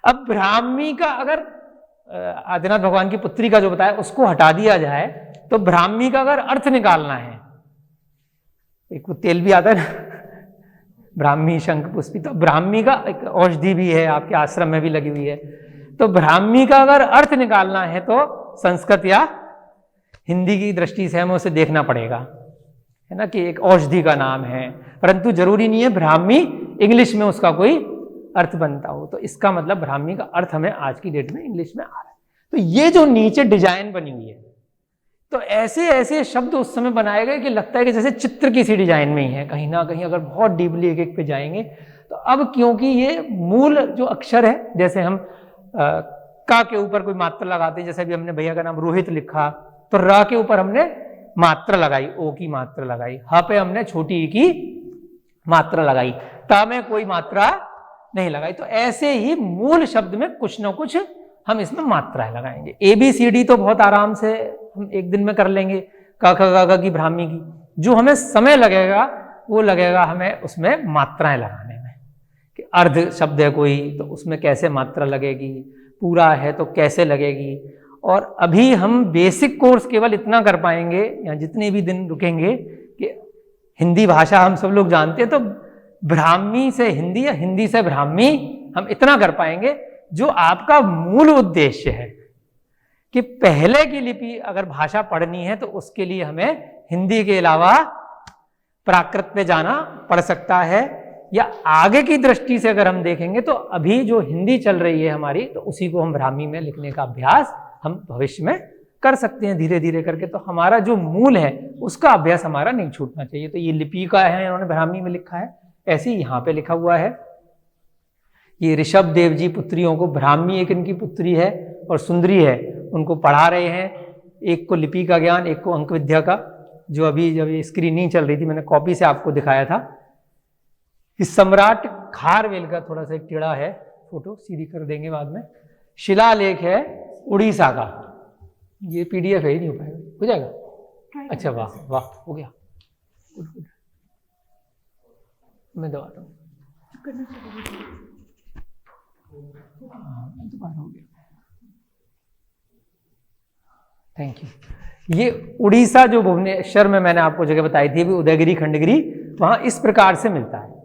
अब ब्राह्मी का अगर आदिनाथ भगवान की पुत्री का जो बताया उसको हटा दिया जाए तो ब्राह्मी का अगर अर्थ निकालना है, एक वो तेल भी आता है ना ब्राह्मी शंख पुष्पी, तो ब्राह्मी का एक औषधि भी है, आपके आश्रम में भी लगी हुई है। तो ब्राह्मी का अगर अर्थ निकालना है तो संस्कृत या हिंदी की दृष्टि से हमें उसे देखना पड़ेगा, है ना, कि एक औषधि का नाम है, परंतु जरूरी नहीं है ब्राह्मी इंग्लिश में उसका कोई अर्थ बनता हो। तो इसका मतलब ब्राह्मी का अर्थ हमें आज की डेट में इंग्लिश में आ रहा है। तो ये जो नीचे डिजाइन बनी हुई है, तो ऐसे ऐसे शब्द उस समय बनाए गए कि लगता है कि जैसे चित्र की सी डिजाइन में ही है, कहीं ना कहीं अगर बहुत डीपली एक एक पे जाएंगे तो। अब क्योंकि ये मूल जो अक्षर है, जैसे हम का के ऊपर कोई मात्रा लगाते हैं, जैसे भी हमने भैया का नाम रोहित लिखा तो र के ऊपर हमने मात्रा लगाई, ओ की मात्रा लगाई, ह पे हमने छोटी ई की मात्रा लगाई, ता में कोई मात्रा नहीं लगाई। तो ऐसे ही मूल शब्द में कुछ ना कुछ हम इसमें मात्राएं लगाएंगे। ABCD तो बहुत आराम से हम एक दिन में कर लेंगे, क ख ग घ की ब्राह्मी की। जो हमें समय लगेगा वो लगेगा हमें उसमें मात्राएं लगाने में, कि अर्ध शब्द है कोई तो उसमें कैसे मात्रा लगेगी, पूरा है तो कैसे लगेगी। और अभी हम बेसिक कोर्स केवल इतना कर पाएंगे, या जितने भी दिन रुकेंगे, कि हिंदी भाषा हम सब लोग जानते हैं तो ब्राह्मी से हिंदी या हिंदी से ब्राह्मी हम इतना कर पाएंगे। जो आपका मूल उद्देश्य है कि पहले की लिपि अगर भाषा पढ़नी है तो उसके लिए हमें हिंदी के अलावा प्राकृत पे जाना पड़ सकता है, या आगे की दृष्टि से अगर हम देखेंगे तो अभी जो हिंदी चल रही है हमारी, तो उसी को हम ब्राह्मी में लिखने का अभ्यास हम भविष्य में कर सकते हैं धीरे धीरे करके। तो हमारा जो मूल है उसका अभ्यास हमारा नहीं छूटना चाहिए। तो ये लिपि का है, इन्होंने ब्राह्मी में लिखा है, ऐसे ही यहाँ पे लिखा हुआ है। ये ऋषभ देव जी पुत्रियों को, ब्राह्मी एक इनकी पुत्री है और सुंदरी है, उनको पढ़ा रहे हैं, एक को लिपि का ज्ञान, एक को अंक विद्या का। जो अभी जब ये स्क्रीन नहीं चल रही थी मैंने कॉपी से आपको दिखाया था। इस सम्राट खारवेल का थोड़ा सा एक टेढ़ा है, फोटो सीधी कर देंगे बाद में। शिलालेख है उड़ीसा का, ये PDF है ही नहीं हो पाएगा, हो जाएगा? अच्छा वाह वाह, हो गया, मैं दबाता हूँ। हो गया, थैंक यू। ये उड़ीसा जो भुवनेश्वर में मैंने आपको जगह बताई थी, उदयगिरी खंडगिरी, वहां इस प्रकार से मिलता है।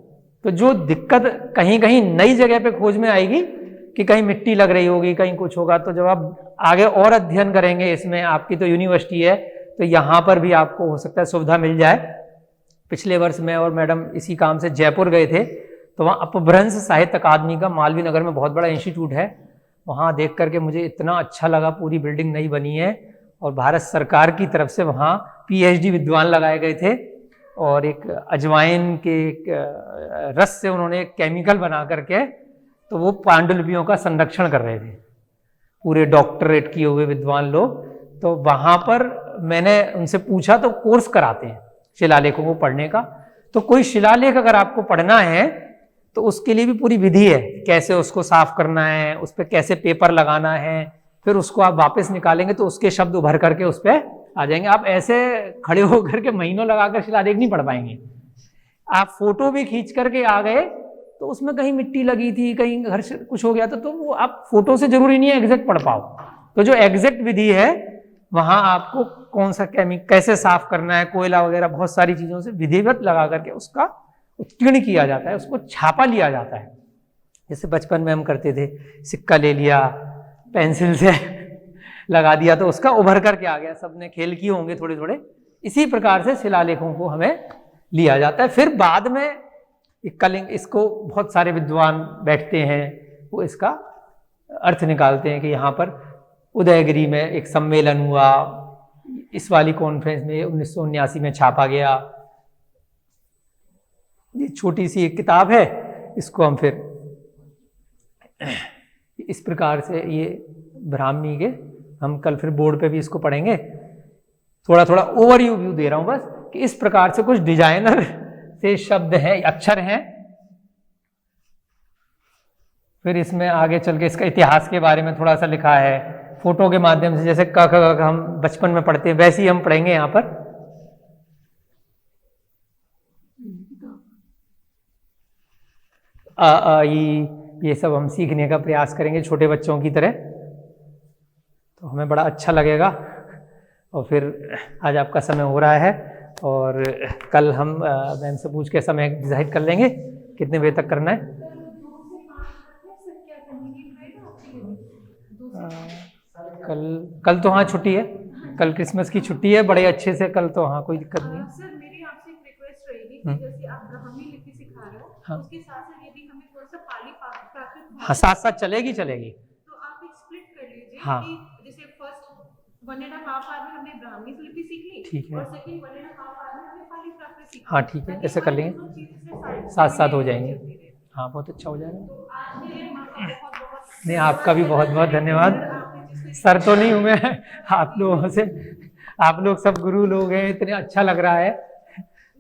तो जो दिक्कत कहीं कहीं नई जगह पे खोज में आएगी कि कहीं मिट्टी लग रही होगी, कहीं कुछ होगा, तो जब आप आगे और अध्ययन करेंगे इसमें, आपकी तो यूनिवर्सिटी है तो यहाँ पर भी आपको हो सकता है सुविधा मिल जाए। पिछले वर्ष मैं और मैडम इसी काम से जयपुर गए थे, तो वहाँ अपभ्रंश साहित्य अकादमी का मालवीय नगर में बहुत बड़ा इंस्टीट्यूट है, वहाँ देख करके मुझे इतना अच्छा लगा। पूरी बिल्डिंग नई बनी है और भारत सरकार की तरफ से वहाँ PhD विद्वान लगाए गए थे। और एक अजवाइन के एक रस से उन्होंने एक केमिकल बना करके तो वो पांडुलिपियों का संरक्षण कर रहे थे, पूरे डॉक्टरेट किए हुए विद्वान लोग। तो वहाँ पर मैंने उनसे पूछा, तो कोर्स कराते हैं शिलालेखों को पढ़ने का, तो कोई शिलालेख अगर आपको पढ़ना है तो उसके लिए भी पूरी विधि है, कैसे उसको साफ करना है, उस पर कैसे पेपर लगाना है, फिर उसको आप वापस निकालेंगे तो उसके शब्द उभर करके उस पर आ जाएंगे। आप ऐसे खड़े होकर के महीनों लगाकर शिलालेख नहीं पढ़ पाएंगे। आप फोटो भी खींच करके आ गए तो उसमें कहीं मिट्टी लगी थी, कहीं घर से कुछ हो गया तो वो आप फोटो से जरूरी नहीं है एग्जैक्ट पढ़ पाओ। तो जो एग्जैक्ट विधि है वहां आपको कौन सा केमिकल कैसे साफ करना है, कोयला वगैरह बहुत सारी चीजों से विधिवत लगा करके उसका उत्कीर्ण किया जाता है, उसको छापा लिया जाता है। जैसे बचपन में हम करते थे, सिक्का ले लिया, पेंसिल से लगा दिया तो उसका उभर करके आ गया। सबने खेल किए होंगे थोड़े थोड़े। इसी प्रकार से शिलालेखों को हमें लिया जाता है। फिर बाद में कलिंग, इसको बहुत सारे विद्वान बैठते हैं, वो इसका अर्थ निकालते हैं कि यहाँ पर उदयगिरी में एक सम्मेलन हुआ, इस वाली कॉन्फ्रेंस में 1979 में छापा गया। ये छोटी सी एक किताब है, इसको हम फिर इस प्रकार से ये ब्राह्मी के हम कल फिर बोर्ड पे भी इसको पढ़ेंगे। थोड़ा थोड़ा ओवरव्यू व्यू दे रहा हूं बस कि इस प्रकार से कुछ डिजाइनर से शब्द हैं, अक्षर हैं। फिर इसमें आगे चल के इसका इतिहास के बारे में थोड़ा सा लिखा है, फोटो के माध्यम से, जैसे क ख हम बचपन में पढ़ते हैं वैसे ही हम पढ़ेंगे यहाँ पर। ये सब हम सीखने का प्रयास करेंगे छोटे बच्चों की तरह, तो हमें बड़ा अच्छा लगेगा। और फिर आज आपका समय हो रहा है और कल हम मैम से पूछ के समय डिसाइड कर लेंगे कितने बजे तक करना है। कल तो हाँ छुट्टी है, कल क्रिसमस की छुट्टी है, बड़े अच्छे से कल तो हाँ कोई दिक्कत नहीं है। सर मेरी आपसे एक रिक्वेस्ट रहेगी कि जैसे आप ब्राह्मी लिपि सिखा रहे हो, हाँ। उसके साथ साथ यदि हमें थोड़ा सा पाली प्राकृत हाँ साथ साथ चलेगी तो आप एक स्प्लिट कर लीजिए। हाँ। कि जैसे फर्स्ट 1.5 आवर में हमने ब्राह्मी लिपि सीख ली, ठीक है। और सेकंड 1.5 आवर में हमने पाली प्राकृत सीखी। हाँ ठीक है, ऐसे कर लेंगे, साथ साथ हो जाएंगे। हाँ बहुत अच्छा हो जाएगा। तो आज के लिए बहुत बहुत नहीं, आपका भी बहुत बहुत धन्यवाद। सर तो नहीं हूँ मैं, आप लोगों से, आप लोग सब गुरु लोग हैं, इतने अच्छा लग रहा है,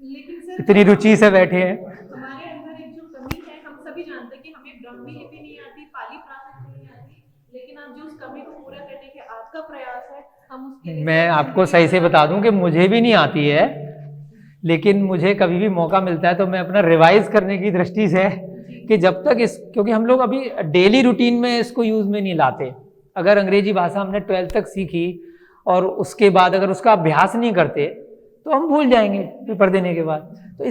लेकिन सर इतनी रुचि से बैठे हैं। हमारे अंदर एक जो कमी है, हम सभी जानते हैं कि हमें ब्राह्मी लिपि नहीं आती, पाली प्राकृत नहीं आती, लेकिन आप जो उस कमी को पूरा करने के आपका प्रयास है, हम उसके लिए मैं आपको सही से बता दूं कि मुझे भी नहीं आती है, लेकिन मुझे कभी भी मौका मिलता है तो मैं अपना रिवाइज करने की दृष्टि से कि जब तक इस, क्योंकि हम लोग अभी डेली रूटीन में इसको यूज में नहीं लाते। अगर अंग्रेजी भाषा हमने 12th तक सीखी और उसके बाद अगर उसका अभ्यास नहीं करते तो हम भूल जाएंगे पेपर देने के बाद। तो